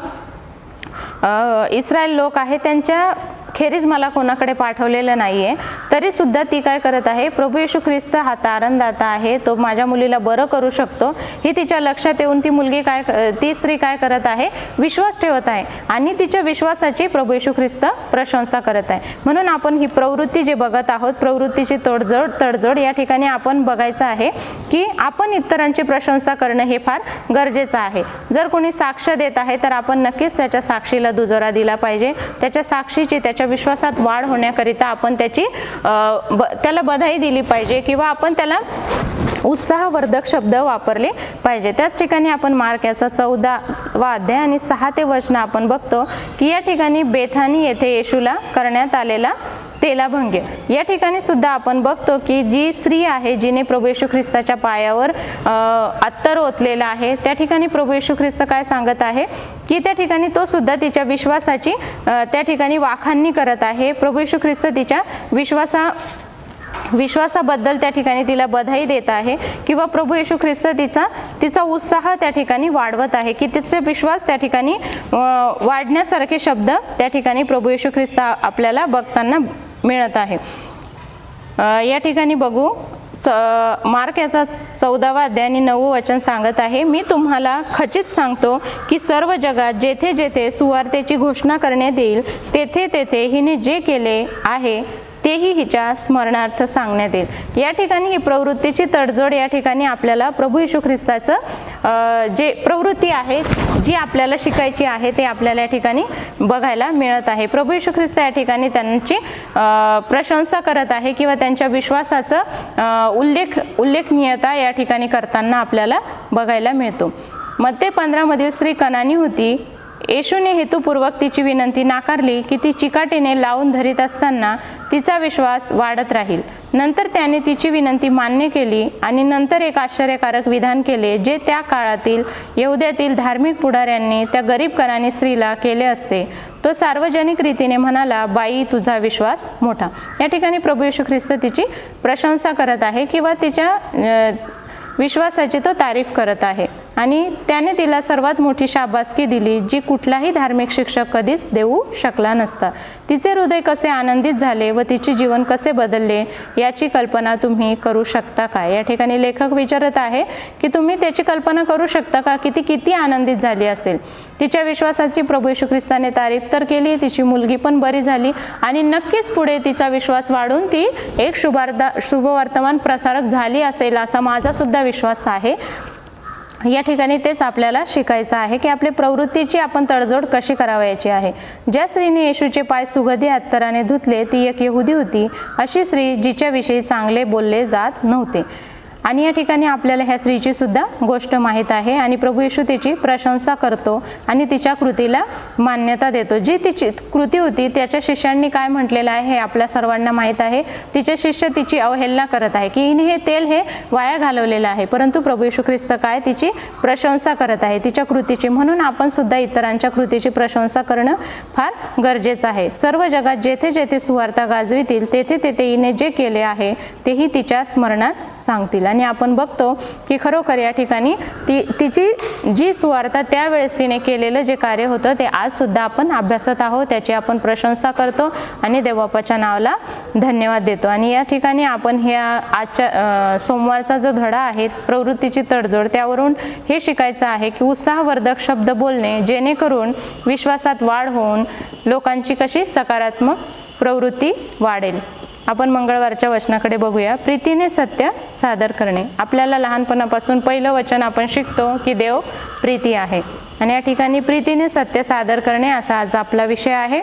Speaker 1: इस्रायल लोक आहेत त्यांच्या खेरीज मला कोणाकडे पाठवलेलं नाही आहे. तरी सुद्धा ती काय करत आहे, प्रभू येशू ख्रिस्त हा तारणदाता आहे, तो माझ्या मुलीला बरं करू शकतो हे तिच्या लक्षात येऊन ती स्त्री काय करत आहे, विश्वास ठेवत आहे आणि तिच्या विश्वासाची प्रभू येशू ख्रिस्त प्रशंसा करत आहे. म्हणून आपण ही प्रवृत्ती जे बघत आहोत, प्रवृत्तीची तडजोड या ठिकाणी आपण बघायचं आहे की आपण इतरांची प्रशंसा करणं हे फार गरजेचं आहे. जर कोणी साक्ष देत आहे तर आपण नक्कीच त्याच्या साक्षीला दुजोरा दिला पाहिजे. त्याच्या साक्षीची, त्याच्या विश्वासात वाढ होण्याकरिता आपण त्याला बधाई दिली पाहिजे किंवा आपण त्याला उत्साहवर्धक शब्द वापरले पाहिजे. त्याच ठिकाणी आपण मार्क याचा 14वा अध्याय आणि 6 ते वचन आपण बघतो की या ठिकाणी बेथानी येथे येशूला करण्यात आलेला तेलाभंग. या ठिकाणी सुद्धा आपण बघतो की जी स्त्री आहे जिने प्रभू येशू ख्रिस्ताच्या पायावर अत्तर ओतलेला आहे, त्या ठिकाणी प्रभू येशू ख्रिस्त काय सांगत आहे की त्या ठिकाणी तो सुद्धा तिच्या विश्वासाची त्या ठिकाणी वाखाणणी करत आहे. प्रभू येशू ख्रिस्त तिच्या विश्वासाबद्दल त्या ठिकाणी तिला बधाई देत आहे किंवा प्रभू येशू ख्रिस्त तिचा उत्साह त्या ठिकाणी वाढवत आहे की तिचे विश्वास त्या ठिकाणी वाढण्यासारखे शब्द त्या ठिकाणी प्रभू येशू ख्रिस्त आपल्याला बघताना मिळत आहे. या ठिकाणी बघू, मार्क याचा 14वा अध्याय आणि 9वे वचन सांगत आहे, मी तुम्हाला खचित सांगतो की सर्व जगात जेथे जेथे सुवार्तेची घोषणा करण्यात येईल तेथे तेथे हिने जे केले आहे तेही हिच्या स्मरणार्थ सांगण्यात येईल. या ठिकाणी ही प्रवृत्तीची तडजोड या ठिकाणी आपल्याला प्रभू येशू ख्रिस्ताचं जे प्रवृत्ती आहे जी आपल्याला शिकायची आहे ते आपल्याला या ठिकाणी बघायला मिळत आहे. प्रभू येशू ख्रिस्त या ठिकाणी त्यांची प्रशंसा करत आहे किंवा त्यांच्या विश्वासाचं उल्लेखनीयता या ठिकाणी करताना आपल्याला बघायला मिळतो. मत्ते 15 मधील स्त्री कनानी होती. येशूने हेतुपूर्वक तिची विनंती नाकारली की ती चिकाटीने लावून धरीत असताना तिचा विश्वास वाढत राहील. नंतर त्याने तिची विनंती मान्य केली आणि नंतर एक आश्चर्यकारक विधान केले जे त्या काळातील यहुद्यातील धार्मिक पुढाऱ्यांनी त्या गरीब कनानी स्त्रीला केले असते. तो सार्वजनिक रीतीने म्हणाला, बाई, तुझा विश्वास मोठा. या ठिकाणी प्रभू येशू ख्रिस्त तिची प्रशंसा करत आहे किंवा तिच्या विश्वासाची तो तारीफ करत आहे. आणि त्याने तिला सर्वात मोठी शाबासकी दिली जी कुठलाही धार्मिक शिक्षक कधीच देऊ शकला नसता. तिचे हृदय कसे आनंदित झाले व तिचे जीवन कसे बदलले याची कल्पना तुम्ही करू शकता का? या ठिकाणी लेखक विचारत आहे की तुम्ही त्याची कल्पना करू शकता का की ती किती आनंदित झाली असेल. तिच्या विश्वासाची प्रभू येशू ख्रिस्ताने तारीफ तर केली, तिची मुलगी पण बरी झाली आणि नक्कीच पुढे तिचा विश्वास वाढून ती एक शुभवर्तमान प्रसारक झाली असेल असा माझा सुद्धा विश्वास आहे. या ठिकाणी तेच आपल्याला शिकायचं आहे की आपली प्रवृत्तीची आपण तडजोड कशी करावयाची आहे. ज्या स्त्रीने येशूचे पाय सुगंधी अत्तराने धुतले ती एक यहुदी होती. अशी स्त्री जिच्याविषयी चांगले बोलले जात नव्हते. आणि या ठिकाणी आपल्याला ह्या स्त्रीची सुद्धा गोष्ट माहीत आहे आणि प्रभू येशू तिची प्रशंसा करतो आणि तिच्या कृतीला मान्यता देतो. जी तिची कृती होती त्याच्या शिष्यांनी काय म्हटलेलं आहे हे आपल्या सर्वांना माहीत आहे. तिचे शिष्य तिची अवहेलना करत आहे की हिने हे तेल हे वाया घालवलेलं आहे, परंतु प्रभू येशू ख्रिस्त काय तिची प्रशंसा करत आहे तिच्या कृतीची. म्हणून आपण सुद्धा इतरांच्या कृतीची प्रशंसा करणं फार गरजेचं आहे. सर्व जगात जेथे जेथे सुवार्ता गाजवितील तेथे तेथे हिने जे केले आहे तेही तिच्या स्मरणात सांगतील. आणि आपण बघतो की खरोखर या ठिकाणी तिची जी सुवार्ता त्यावेळेस तिने केलेलं जे कार्य होतं ते आज सुद्धा आपण अभ्यासत आहोत. त्याची आपण प्रशंसा करतो आणि देवबापाच्या नावाला धन्यवाद देतो. आणि या ठिकाणी आपण ह्या आजच्या सोमवारचा जो धडा आहे प्रवृत्तीची तडजोड त्यावरून हे शिकायचं आहे की उत्साहवर्धक शब्द बोलणे जेणेकरून विश्वासात वाढ होऊन लोकांची कशी सकारात्मक प्रवृत्ती वाढेल. आपण मंगळवारच्या वचनाकडे बघूया. प्रीतीने सत्य सादर करणे. आपल्याला लहानपणापासून पहिलं वचन आपण शिकतो की देव प्रीती आहे आणि या ठिकाणी प्रीतीने सत्य सादर करणे असा आज आपला विषय आहे.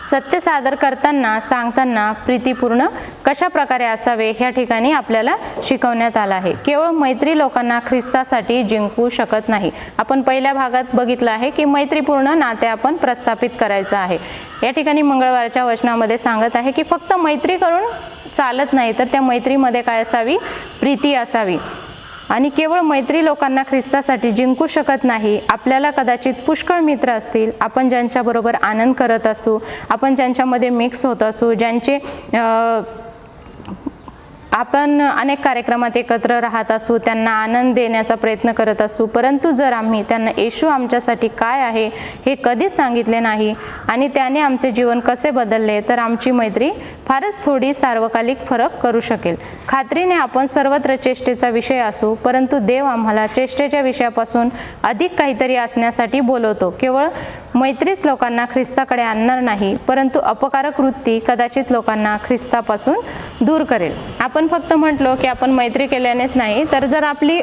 Speaker 1: सत्य सादर करताना सांगताना प्रीतीपूर्ण कशा प्रकारे असावे ह्या ठिकाणी आपल्याला शिकवण्यात आलं आहे. केवळ मैत्री लोकांना ख्रिस्तासाठी जिंकू शकत नाही. आपण पहिल्या भागात बघितलं आहे की मैत्रीपूर्ण नाते आपण प्रस्थापित करायचं आहे. या ठिकाणी मंगळवारच्या वचनामध्ये सांगत आहे की फक्त मैत्री करून चालत नाही तर त्या मैत्रीमध्ये काय असावी? प्रीती असावी. आणि केवळ मैत्री लोकांना ख्रिस्तासाठी जिंकू शकत नाही. आपल्याला कदाचित पुष्कळ मित्र असतील, आपण ज्यांच्याबरोबर आनंद करत असू, आपण ज्यांच्यामध्ये मिक्स होत असू, ज्यांचे आपण अनेक कार्यक्रमात एकत्र राहत असू, त्यांना आनंद देण्याचा प्रयत्न करत असू, परंतु जर आम्ही त्यांना येशू आमच्यासाठी काय आहे हे कधीच सांगितले नाही आणि त्याने आमचे जीवन कसे बदलले तर आमची मैत्री फारच थोडी सार्वकालिक फरक करू शकेल. खात्रीने आपण सर्वत्र चेष्टेचा विषय असू, परंतु देव आम्हाला चेष्टेच्या विषयापासून अधिक काहीतरी असण्यासाठी बोलवतो. केवळ मैत्रीच लोकांना ख्रिस्ताकडे आणणार नाही, परंतु अपकारक वृत्ती कदाचित लोकांना ख्रिस्तापासून दूर करेल. आपण फक्त म्हटलो की आपण मैत्री केल्यानेच नाही, तर जर आपली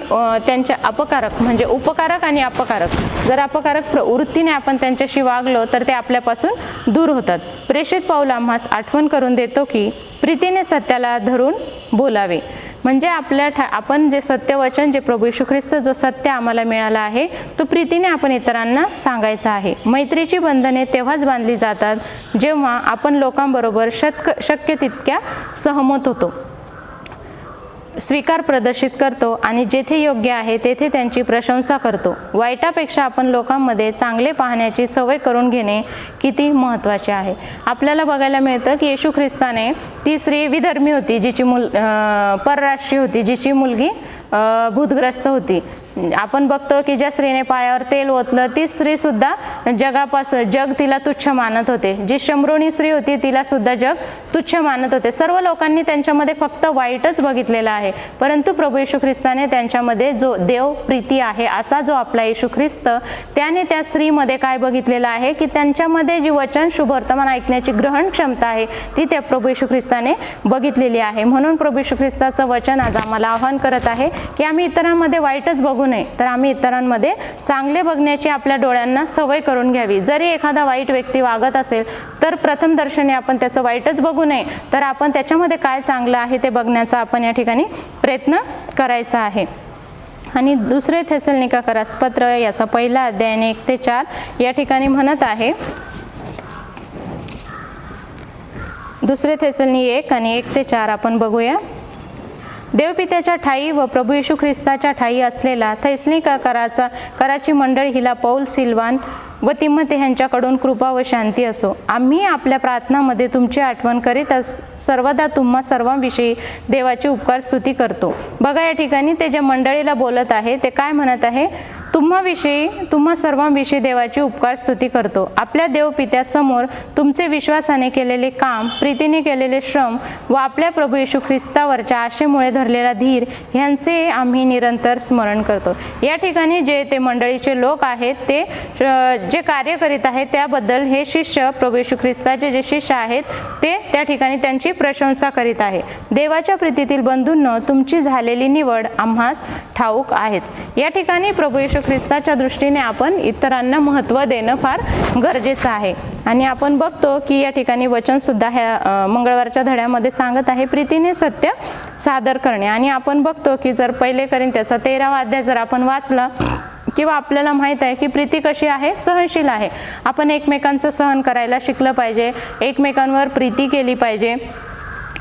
Speaker 1: त्यांच्या अपकारक म्हणजे उपकारक आणि अपकारक जर अपकारक वृत्तीने आपण त्यांच्याशी वागलो तर ते आपल्यापासून दूर होतात. प्रेषित पाऊल आम्हास आठवण करून देतो की प्रीतीने सत्याला धरून बोलावे. म्हणजे आपण जे सत्यवचन जे प्रभू येशू ख्रिस्त जो सत्य आम्हाला मिळाला आहे तो प्रीतीने आपण इतरांना सांगायचा आहे. मैत्रीची बंधने तेव्हाच बांधली जातात जेव्हा आपण लोकांबरोबर शक्य तितक्या सहमत होतो, स्वीकार प्रदर्शित करतो आणि जेथे योग्य आहे तेथे त्यांची प्रशंसा करतो. वाईटापेक्षा आपण लोकांमध्ये चांगले पाहण्याची सवय करून घेणे किती महत्त्वाचे आहे. आपल्याला बघायला मिळतं की येशू ख्रिस्ताने ती स्त्री विधर्मी होती, जिची परराष्ट्रीय होती, जिची मुलगी भूतग्रस्त होती. आपण बघतो की ज्या स्त्रीने पायावर तेल ओतलं ती स्त्री सुद्धा जग तिला तुच्छ मानत होते. जी शंभरुणी स्त्री होती तिला सुद्धा जग तुच्छ मानत होते. सर्व लोकांनी त्यांच्यामध्ये फक्त वाईटच बघितलेला आहे, परंतु प्रभू येशू ख्रिस्ताने त्यांच्यामध्ये जो देव प्रीती आहे असा जो आपला येशू ख्रिस्त त्याने त्या स्त्रीमध्ये काय बघितलेलं आहे की त्यांच्यामध्ये जी वचन शुभवर्तमान ऐकण्याची ग्रहण क्षमता आहे ती त्या प्रभू येशू ख्रिस्ताने बघितलेली आहे. म्हणून प्रभू येशू ख्रिस्ताचं वचन आज आम्हाला आवाहन करत आहे की आम्ही इतरांमध्ये वाईटच बघू नये, तर आम्ही इतरांमध्ये चांगले बघण्याची आपल्या डोळ्यांना सवय करून घ्यावी. जरी एखादा वाईट व्यक्ती वागत असेल तर प्रथम दर्शनी आपण त्याचं वाईटच बघू नये, तर आपण त्याच्यामध्ये काय चांगलं आहे ते बघण्याचा आपण या ठिकाणी प्रयत्न करायचा आहे. आणि दुसरे थेसलोनिकरास पत्र याचा पहिला अध्याय 1 ते 4 या ठिकाणी म्हणत आहे. दुसरे थेसलोनी 1 आणि 1 ते 4 आपण बघूया. देवपित्याच्या ठाई व प्रभू येशू ख्रिस्ताच्या ठाई असलेला थेसलोनिकराची मंडळी हिला पौल, सिल्वान व तिमोथी ह्यांच्याकडून कृपा व शांती असो. आम्ही आपल्या प्रार्थनामध्ये तुमची आठवण करीत सर्वदा तुम्हा सर्वांविषयी देवाची उपकार स्तुती करतो. बघा या ठिकाणी ते जे मंडळीला बोलत आहे ते काय म्हणत आहे, तुम्हा सर्वांविषयी देवाची उपकार स्तुती करतो. आपल्या देवपित्यासमोर तुमचे विश्वासाने केलेले काम, प्रीतीने केलेले श्रम व आपल्या प्रभू येशू ख्रिस्तावरच्या आशेमुळे धरलेला धीर ह्यांचे आम्ही निरंतर स्मरण करतो. या ठिकाणी जे ते मंडळीचे लोक आहेत ते जे कार्य करीत आहेत त्याबद्दल हे शिष्य, प्रभू येशू ख्रिस्ताचे जे शिष्य आहेत ते त्या ठिकाणी त्यांची प्रशंसा करीत आहे. देवाच्या प्रीतीतील बंधूंनो, तुमची झालेली निवड आम्हास ठाऊक आहेच. या ठिकाणी प्रभू येशू ख्रिस्ताच्या दृष्टीने आपण इतरांना महत्त्व देणं फार गरजेचं आहे. आणि आपण बघतो की या ठिकाणी वचन सुद्धा ह्या मंगळवारच्या धड्यामध्ये सांगत आहे प्रीतीने सत्य सादर करणे. आणि आपण बघतो की जर 1 कोरिंथ्याचा 13वा अध्याय जर आपण वाचला किंवा आपल्याला माहीत आहे की प्रीती कशी आहे, सहनशील आहे. आपण एकमेकांचं सहन करायला शिकलं पाहिजे, एकमेकांवर प्रीती केली पाहिजे,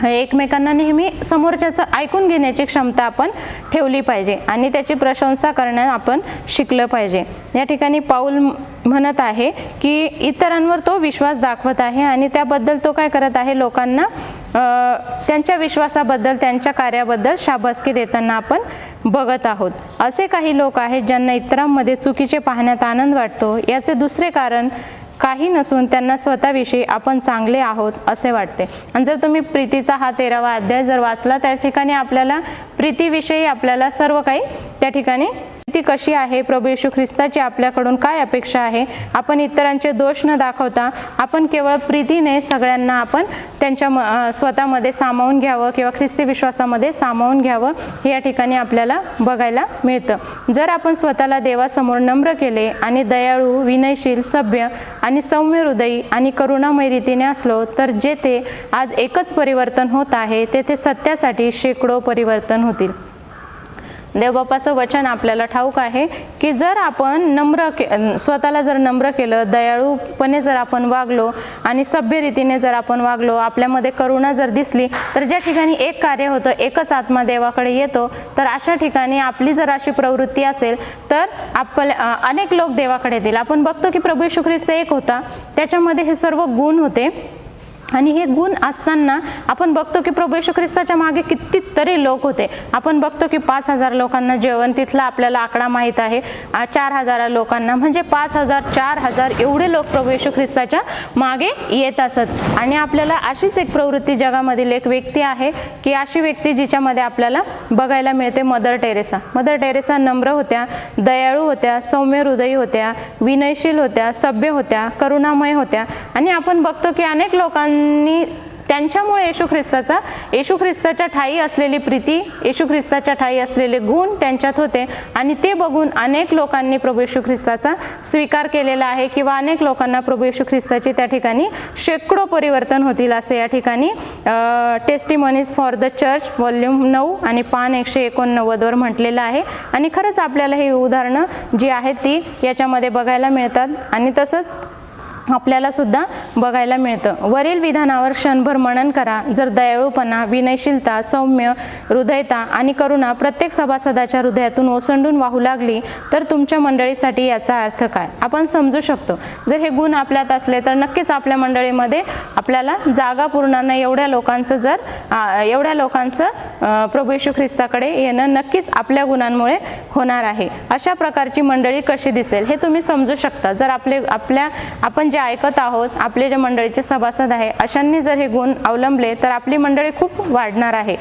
Speaker 1: एकमेकांना नेहमी समोरच्याचं ऐकून घेण्याची क्षमता आपण ठेवली पाहिजे आणि त्याची प्रशंसा करणं आपण शिकलं पाहिजे. या ठिकाणी पाऊल म्हणत आहे की इतरांवर तो विश्वास दाखवत आहे आणि त्याबद्दल तो काय करत आहे, लोकांना त्यांच्या विश्वासाबद्दल, त्यांच्या कार्याबद्दल शाबासकी देताना आपण बघत आहोत. असे काही लोक आहेत ज्यांना इतरांमध्ये चुकीचे पाहण्यात आनंद वाटतो. याचे दुसरे कारण काही नसून त्यांना स्वतःविषयी आपण चांगले आहोत असे वाटते. आणि जर तुम्ही प्रीतीचा हा 13वा अध्याय जर वाचला त्या ठिकाणी आपल्याला प्रीतीविषयी आपल्याला सर्व काही त्या ठिकाणी ती कशी आहे, प्रभू येशू ख्रिस्ताची आपल्याकडून काय अपेक्षा आहे, आपण इतरांचे दोष न दाखवता आपण केवळ प्रीतीने सगळ्यांना आपण त्यांच्या स्वतःमध्ये सामावून घ्यावं किंवा ख्रिस्ती विश्वासामध्ये सामावून घ्यावं हे या ठिकाणी आपल्याला बघायला मिळतं. जर आपण स्वतःला देवासमोर नम्र केले आणि दयाळू, विनयशील, सभ्य आणि सौम्य हृदयी आणि करुणामय रीतीने असलो तर जेथे आज एकच परिवर्तन होत आहे तेथे सत्यासाठी शेकडो परिवर्तन होतील. देवबापाचं वचन आपल्याला ठाऊक आहे की जर आपण स्वतःला जर नम्र केलं, दयाळूपणे जर आपण वागलो आणि सभ्य रीतीने जर आपण वागलो, आपल्यामध्ये करुणा जर दिसली तर ज्या ठिकाणी एक कार्य होतं, एकच आत्मा देवाकडे येतो, तर अशा ठिकाणी आपली जर अशी प्रवृत्ती असेल तर अनेक लोक देवाकडे येतील. आपण बघतो की प्रभू येशू ख्रिस्त एक होता, त्याच्यामध्ये हे सर्व गुण होते आणि हे गुण असताना आपण बघतो की प्रभू येशू ख्रिस्ताच्या मागे कितीतरी लोक होते. आपण बघतो की 5,000 लोकांना जेवण, तिथला आपल्याला आकडा माहीत आहे, 4,000 लोकांना, म्हणजे 5,000 4,000 एवढे लोक प्रभू येशू ख्रिस्ताच्या मागे येत असत. आणि आपल्याला अशीच एक प्रवृत्ती जगामधील एक व्यक्ती आहे की अशी व्यक्ती जिच्यामध्ये आपल्याला बघायला मिळते मदर टेरेसा. मदर टेरेसा नम्र होत्या, दयाळू होत्या, सौम्य हृदयी होत्या, विनयशील होत्या, सभ्य होत्या, करुणामय होत्या. आणि आपण बघतो की अनेक लोकांनी त्यांच्यामुळे येशू ख्रिस्ताच्या ठायी असलेली प्रीती, येशू ख्रिस्ताच्या ठायी असलेले गुण त्यांच्यात होते आणि ते बघून अनेक लोकांनी प्रभू येशू ख्रिस्ताचा स्वीकार केलेला आहे किंवा अनेक लोकांना प्रभू येशू ख्रिस्ताचे त्या ठिकाणी शेकडो परिवर्तन होतील असे या ठिकाणी testimonies for the church volume 9 आणि पान 189 वर म्हटलेलं आहे. आणि खरंच आपल्याला ही उदाहरणं जी आहेत ती याच्यामध्ये बघायला मिळतात आणि तसंच आपल्याला सुद्धा बघायला मिळतं. वरील विधानावर क्षणभर मनन करा. जर दयाळूपणा, विनयशीलता, सौम्य हृदयता आणि करुणा प्रत्येक सभासदाच्या हृदयातून ओसंडून वाहू लागली तर तुमच्या मंडळीसाठी याचा अर्थ काय आपण समजू शकतो. जर हे गुण आपल्यात असले तर नक्कीच आपल्या मंडळीमध्ये आपल्याला जागा पुरणार नाही. एवढ्या लोकांचं प्रभू येशू ख्रिस्ताकडे येणं नक्कीच आपल्या गुणांमुळे होणार आहे. अशा प्रकारची मंडळी कशी दिसेल हे तुम्ही समजू शकता. जर आपण जे ऐकत आहोत, आपले जे मंडळीचे सभासद आहे, अशांनी जर हे गुण अवलंबले तर आपली मंडळी खूप वाढणार आहे.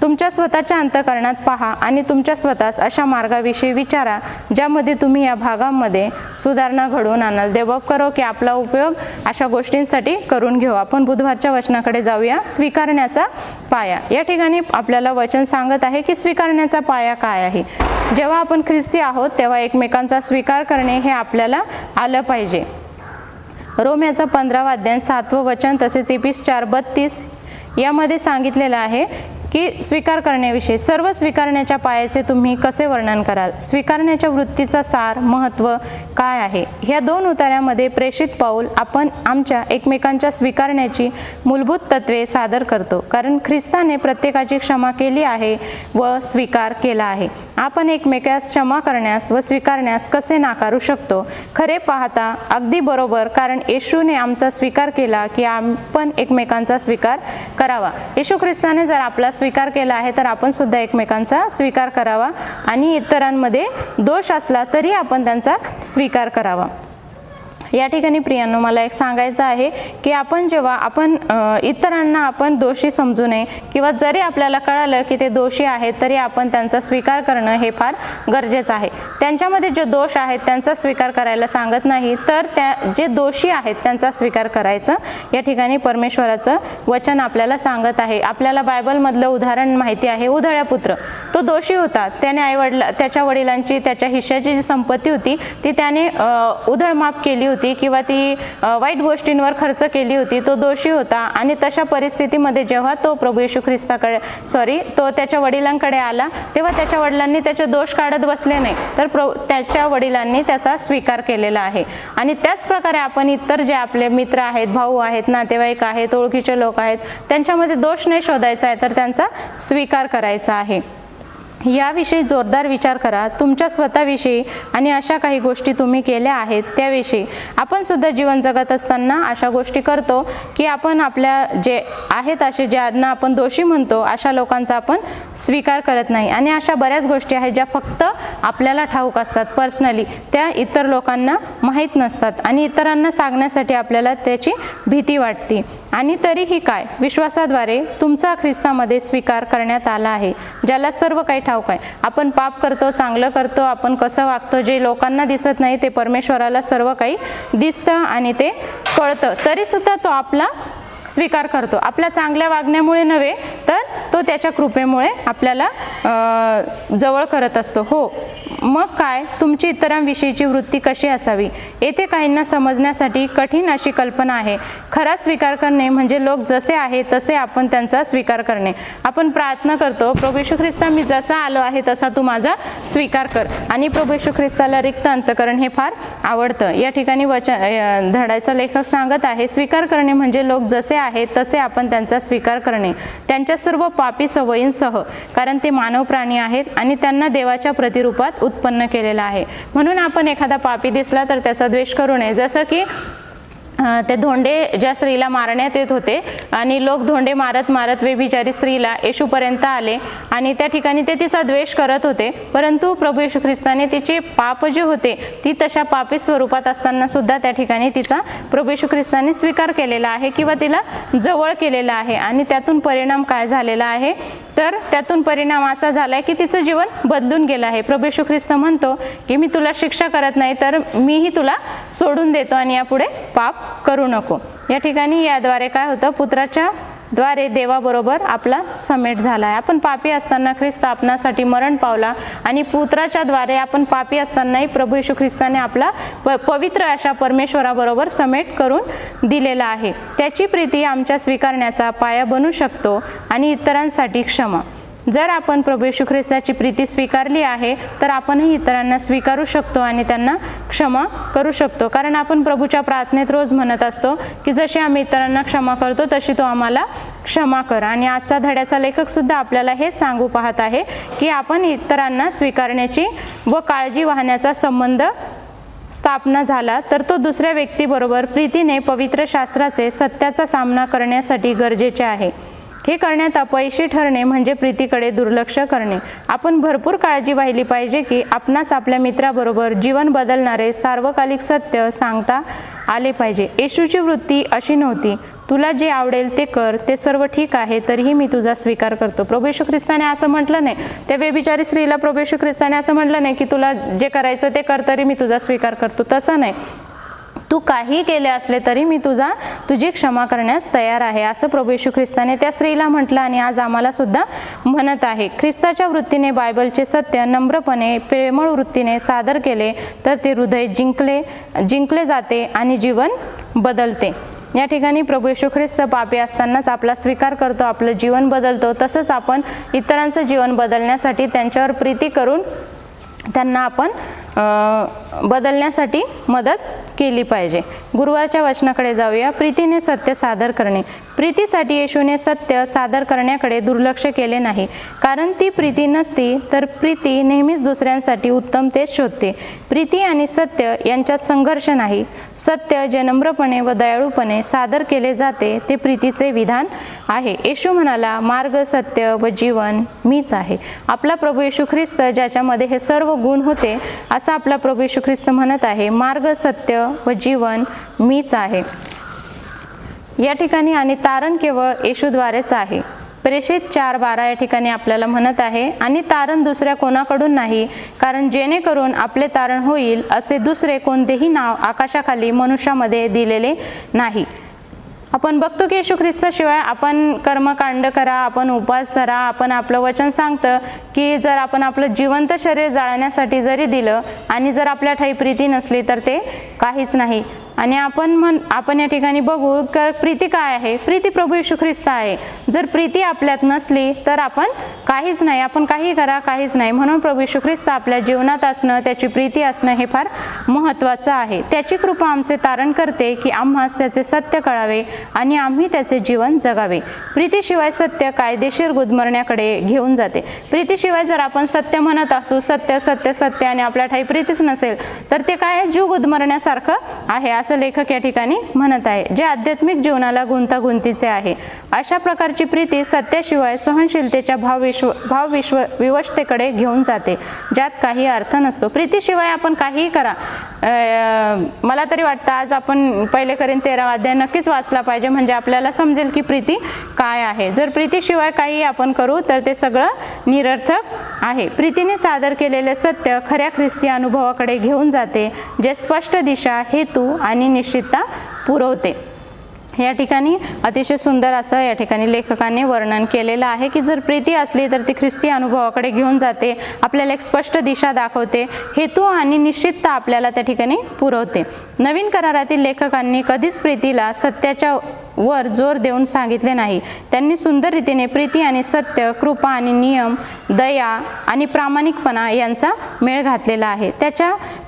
Speaker 1: तुमच्या स्वतःच्या अंतःकरणात पहा आणि तुमच्या स्वतःस अशा मार्गाविषयी विचारा ज्यामध्ये तुम्ही या भागांमध्ये सुधारणा घडवून आणाल. देवबाप करो की आपला उपयोग अशा गोष्टींसाठी करून घेऊ. आपण बुधवारच्या वचनाकडे जाऊया. स्वीकारण्याचा पाया. या ठिकाणी आपल्याला वचन सांगत आहे की स्वीकारण्याचा पाया काय आहे. जेव्हा आपण ख्रिस्ती आहोत तेव्हा एकमेकांचा स्वीकार करणे हे आपल्याला आलं पाहिजे. रोमयाचा 15वा अध्याय 7वं वचन तसेच इफिस 4:32 यामध्ये सांगितलेलं आहे की स्वीकार करण्याविषयी. सर्व स्वीकारण्याच्या पायाचे तुम्ही कसे वर्णन कराल. स्वीकारण्याच्या वृत्तीचा सार, महत्त्व काय आहे. ह्या 2 उतार्यामध्ये प्रेषित पाऊल आपण आमच्या एकमेकांच्या स्वीकारण्याची मूलभूत तत्वे सादर करतो, कारण ख्रिस्ताने प्रत्येकाची क्षमा केली आहे व स्वीकार केला आहे. आपण एकमेकास क्षमा करण्यास व स्वीकारण्यास कसे नाकारू शकतो? खरे पाहता अगदी बरोबर, कारण येशूने आमचा स्वीकार केला की आपण एकमेकांचा स्वीकार करावा. येशू ख्रिस्ताने जर आपला स्वीकार केला आहे तर आपण सुद्धा एकमेकांचा स्वीकार करावा आणि इतरांमध्ये दोष असला तरी आपण त्यांचा स्वीकार करावा. या ठिकाणी प्रियांनो, मला एक सांगायचं आहे की जेव्हा आपण इतरांना आपण दोषी समजू नये, किंवा जरी आपल्याला कळालं की ते दोषी आहेत तरी आपण त्यांचा स्वीकार करणं हे फार गरजेचं आहे. त्यांच्यामध्ये जे दोष आहेत त्यांचा स्वीकार करायला सांगत नाही, तर जे दोषी आहेत त्यांचा स्वीकार करायचं या ठिकाणी परमेश्वराचं वचन आपल्याला सांगत आहे. आपल्याला बायबलमधलं उदाहरण माहिती आहे. उधळा पुत्र तो दोषी होता. त्याने त्याच्या वडिलांची त्याच्या हिश्श्याची जी संपत्ती होती ती त्याने उधळमाप केली होती किंवा ती वाईट गोष्टींवर खर्च केली होती. तो दोषी होता आणि तशा परिस्थितीमध्ये जेव्हा तो प्रभू येशू ख्रिस्ताकडे तो त्याच्या वडिलांकडे आला तेव्हा त्याच्या वडिलांनी त्याचे दोष काढत बसले नाही, तर त्याच्या वडिलांनी त्याचा स्वीकार केलेला आहे. आणि त्याच प्रकारे आपण इतर जे आपले मित्र आहेत, भाऊ आहेत, नातेवाईक आहेत, ओळखीचे लोक आहेत, त्यांच्यामध्ये दोष नाही शोधायचा आहे, तर त्यांचा स्वीकार करायचा आहे. याविषयी जोरदार विचार करा, तुमच्या स्वतःविषयी आणि अशा काही गोष्टी तुम्ही केल्या आहेत त्याविषयी. आपण सुद्धा जीवन जगत असताना अशा गोष्टी करतो की आपण आपल्या जे आहेत असे ज्यांना आपण दोषी म्हणतो अशा लोकांचा आपण स्वीकार करत नाही. आणि अशा बऱ्याच गोष्टी आहेत ज्या फक्त आपल्याला ठाऊक असतात पर्सनली, त्या इतर लोकांना माहीत नसतात आणि इतरांना सांगण्यासाठी आपल्याला त्याची भीती वाटते. आणि तरीही काय, विश्वासाद्वारे तुमचा ख्रिस्तामध्ये स्वीकार करण्यात आला आहे, ज्याला सर्व काही ठाऊक आहे. आपण पाप करतो, चांगलं करतो, आपण कसं वागतो जे लोकांना दिसत नाही ते परमेश्वराला सर्व काही दिसतं आणि ते कळतं, तरी सुद्धा तो आपला स्वीकार करतो. आपल्या चांगल्या वागण्यामुळे नव्हे, तर तो त्याच्या कृपेमुळे आपल्याला जवळ करत असतो. हो, मग काय, तुमची इतरांविषयीची वृत्ती कशी असावी? येथे काहींना समजण्यासाठी कठीण अशी कल्पना आहे. खरा स्वीकार करणे म्हणजे लोक जसे आहेत तसे आपण त्यांचा स्वीकार करणे. आपण प्रार्थना करतो, प्रभू येशू ख्रिस्ता, मी जसा आलो आहे तसा तू माझा स्वीकार कर. आणि प्रभू येशू ख्रिस्ताला रिक्त अंतकरण हे फार आवडतं. या ठिकाणी धड्याचा लेखक सांगत आहे, स्वीकार करणे म्हणजे लोक जसे आहेत तसे आपण त्यांचा स्वीकार करणे, त्यांच्या सर्व पापी सवयींसह, कारण ते मानव प्राणी आहेत आणि त्यांना देवाच्या प्रतिरूपात उत्पन्न केलेला आहे. म्हणून आपण एखादा पापी दिसला तर त्याचा द्वेष करू नये. जसं की ते धोंडे ज्या स्त्रीला मारण्यात येत होते आणि लोक धोंडे मारत मारत व्यभिचारी स्त्रीला येशूपर्यंत आले आणि त्या ठिकाणी ते तिचा द्वेष करत होते, परंतु प्रभू येशू ख्रिस्ताने तिचे पाप जे होते ती तशा पापी स्वरूपात असताना सुद्धा त्या ठिकाणी तिचा प्रभू येशू ख्रिस्ताने स्वीकार केलेला आहे किंवा तिला जवळ केलेला आहे. आणि त्यातून परिणाम काय झालेला आहे, तर त्यातून परिणाम असा झाला आहे की तिचं जीवन बदलून गेलं आहे. प्रभू येशू ख्रिस्त म्हणतो की मी तुला शिक्षा करत नाही, तर मीही तुला सोडून देतो आणि यापुढे पाप करू नको. या ठिकाणी याद्वारे काय होतं, पुत्राच्या द्वारे देवाबरोबर आपला समेट झाला आहे. आपण पापी असताना ख्रिस्त आपणासाठी मरण पावला आणि पुत्राच्या द्वारे आपण पापी असतानाही प्रभू येशू ख्रिस्ताने आपला पवित्र अशा परमेश्वराबरोबर समेट करून दिलेला आहे. त्याची प्रीती आमच्या स्वीकारण्याचा पाया बनू शकतो आणि इतरांसाठी क्षमा. जर आपण प्रभू येशू ख्रिस्ताची प्रीती स्वीकारली आहे तर आपणही इतरांना स्वीकारू शकतो आणि त्यांना क्षमा करू शकतो. कारण आपण प्रभूच्या प्रार्थनेत रोज म्हणत असतो की जशी आम्ही इतरांना क्षमा करतो तशी तो आम्हाला क्षमा कर. आणि आजचा धड्याचा लेखक सुद्धा आपल्याला हे सांगू पाहत आहे की आपण इतरांना स्वीकारण्याची व काळजी वाहण्याचा संबंध स्थापना झाला तर तो दुसऱ्या व्यक्तीबरोबर प्रीतीने पवित्र शास्त्राचे सत्याचा सामना करण्यासाठी गरजेचे आहे. हे करण्यात अपयशी ठरणे म्हणजे प्रीतीकडे दुर्लक्ष करणे. आपण भरपूर काळजी वाहिली पाहिजे की आपणास आपल्या मित्राबरोबर जीवन बदलणारे सार्वकालिक सत्य सांगता आले पाहिजे. येशूची वृत्ती अशी नव्हती, तुला जे आवडेल ते कर, ते सर्व ठीक आहे, तरीही मी तुझा स्वीकार करतो. प्रभू येशू ख्रिस्ताने असं म्हटलं नाही. त्या व्यभिचारी स्त्रीला प्रभू येशू ख्रिस्ताने असं म्हटलं नाही की तुला जे करायचं ते कर, तरी मी तुझा स्वीकार करतो. तसं नाही, तू काही केले असले तरी मी तुझी क्षमा करण्यास तयार आहे, असं प्रभू येशू ख्रिस्ताने त्या स्त्रीला म्हटलं आणि आज आम्हाला सुद्धा म्हणत आहे. ख्रिस्ताच्या वृत्तीने बायबलचे सत्य नम्रपणे प्रेमळ वृत्तीने सादर केले तर ते हृदय जिंकले जाते आणि जीवन बदलते. या ठिकाणी प्रभू येशू ख्रिस्त पापी असतानाच आपला स्वीकार करतो, आपलं जीवन बदलतो. तसंच आपण इतरांचं जीवन बदलण्यासाठी त्यांच्यावर प्रीती करून त्यांना आपण बदलण्यासाठी मदत केली पाहिजे. गुरुवारच्या वचनाकडे जाऊया. प्रीतीने सत्य सादर करणे. प्रीतीसाठी येशूने सत्य सादर करण्याकडे दुर्लक्ष केले नाही, कारण ती प्रीती नसती तर प्रीती नेहमीच दुसऱ्यांसाठी उत्तम तेच शोधते. प्रीती आणि सत्य यांच्यात संघर्ष नाही. सत्य जे नम्रपणे व दयाळूपणे सादर केले जाते ते प्रीतीचे विधान आहे. येशू म्हणाला, मार्ग, सत्य व जीवन मीच आहे. आपला प्रभू येशू ख्रिस्त ज्याच्यामध्ये हे सर्व गुण होते, असा आपला प्रभू येशू ख्रिस्त म्हणत आहे, मार्ग, सत्य व जीवन मीच आहे. या ठिकाणी आणि तारण केवळ येशूद्वारेच आहे. प्रेषित 4:12 या ठिकाणी आपल्याला म्हणत आहे, आणि तारण दुसऱ्या कोणाकडून नाही, कारण जेणेकरून आपले तारण होईल असे दुसरे कोणतेही नाव आकाशाखाली मनुष्यामध्ये दिलेले नाही. आपण बघतो की येशू ख्रिस्ताशिवाय आपण कर्मकांड करा, आपण उपवास धरा, आपण आपलं वचन सांगतं की जर आपण आपलं जिवंत शरीर जाळण्यासाठी जरी दिलं आणि जर आपल्या ठाई प्रीती नसली तर ते काहीच नाही. आणि आपण या ठिकाणी बघू की प्रीती काय आहे. प्रीती प्रभू येशू ख्रिस्त आहे. जर प्रीती आपल्यात नसली तर आपण काहीच नाही, आपण काही करा काहीच नाही. म्हणून प्रभू येशू ख्रिस्त आपल्या जीवनात असणं, त्याची प्रीती असणं हे फार महत्त्वाचं आहे. त्याची कृपा आमचे तारण करते की आम्हास त्याचे सत्य कळावे आणि आम्ही त्याचे जीवन जगावे. प्रीतीशिवाय सत्य कायदेशीर गुदमरण्याकडे घेऊन जाते. प्रीतीशिवाय जर आपण सत्य म्हणत असू, सत्य सत्य सत्य, आणि आपल्या ठाई प्रीतीच नसेल तर ते काय जीव गुदमरण्यासारखं आहे, असं लेखक या ठिकाणी म्हणत आहे, जे आध्यात्मिक जीवनाला गुंतागुंतीचे आहे. अशा प्रकारची प्रीती सत्याशिवाय सहनशीलतेच्या विवशतेकडे घेऊन जाते, ज्यात काही अर्थ नसतो. प्रीतीशिवाय आपण काहीही करा. मला तरी वाटतं आज आपण 1 कोरिंथ 13 अध्याय नक्कीच वाचला पाहिजे, म्हणजे आपल्याला समजेल की प्रीती काय आहे. जर प्रीतीशिवाय काही आपण करू तर ते सगळं निरर्थक आहे. प्रीतीने सादर केलेले सत्य खऱ्या ख्रिस्ती अनुभवाकडे घेऊन जाते, जे स्पष्ट दिशा, हेतू आणि निश्चितता पुरवते. या ठिकाणी अतिशय सुंदर असं या ठिकाणी लेखकाने वर्णन केलेलं आहे की जर प्रीती असली तर ती ख्रिस्ती अनुभवाकडे घेऊन जाते, आपल्याला एक स्पष्ट दिशा दाखवते, हेतू आणि निश्चितता आपल्याला त्या ठिकाणी पुरवते. नवीन करारातील लेखकांनी कधीच प्रीतीला सत्याच्या वर जोर देऊन सांगितले नाही. त्यांनी सुंदर रीतीने प्रीती आणि सत्य, कृपा आणि नियम, दया आणि प्रामाणिकपणा यांचा मेळ घातलेला आहे.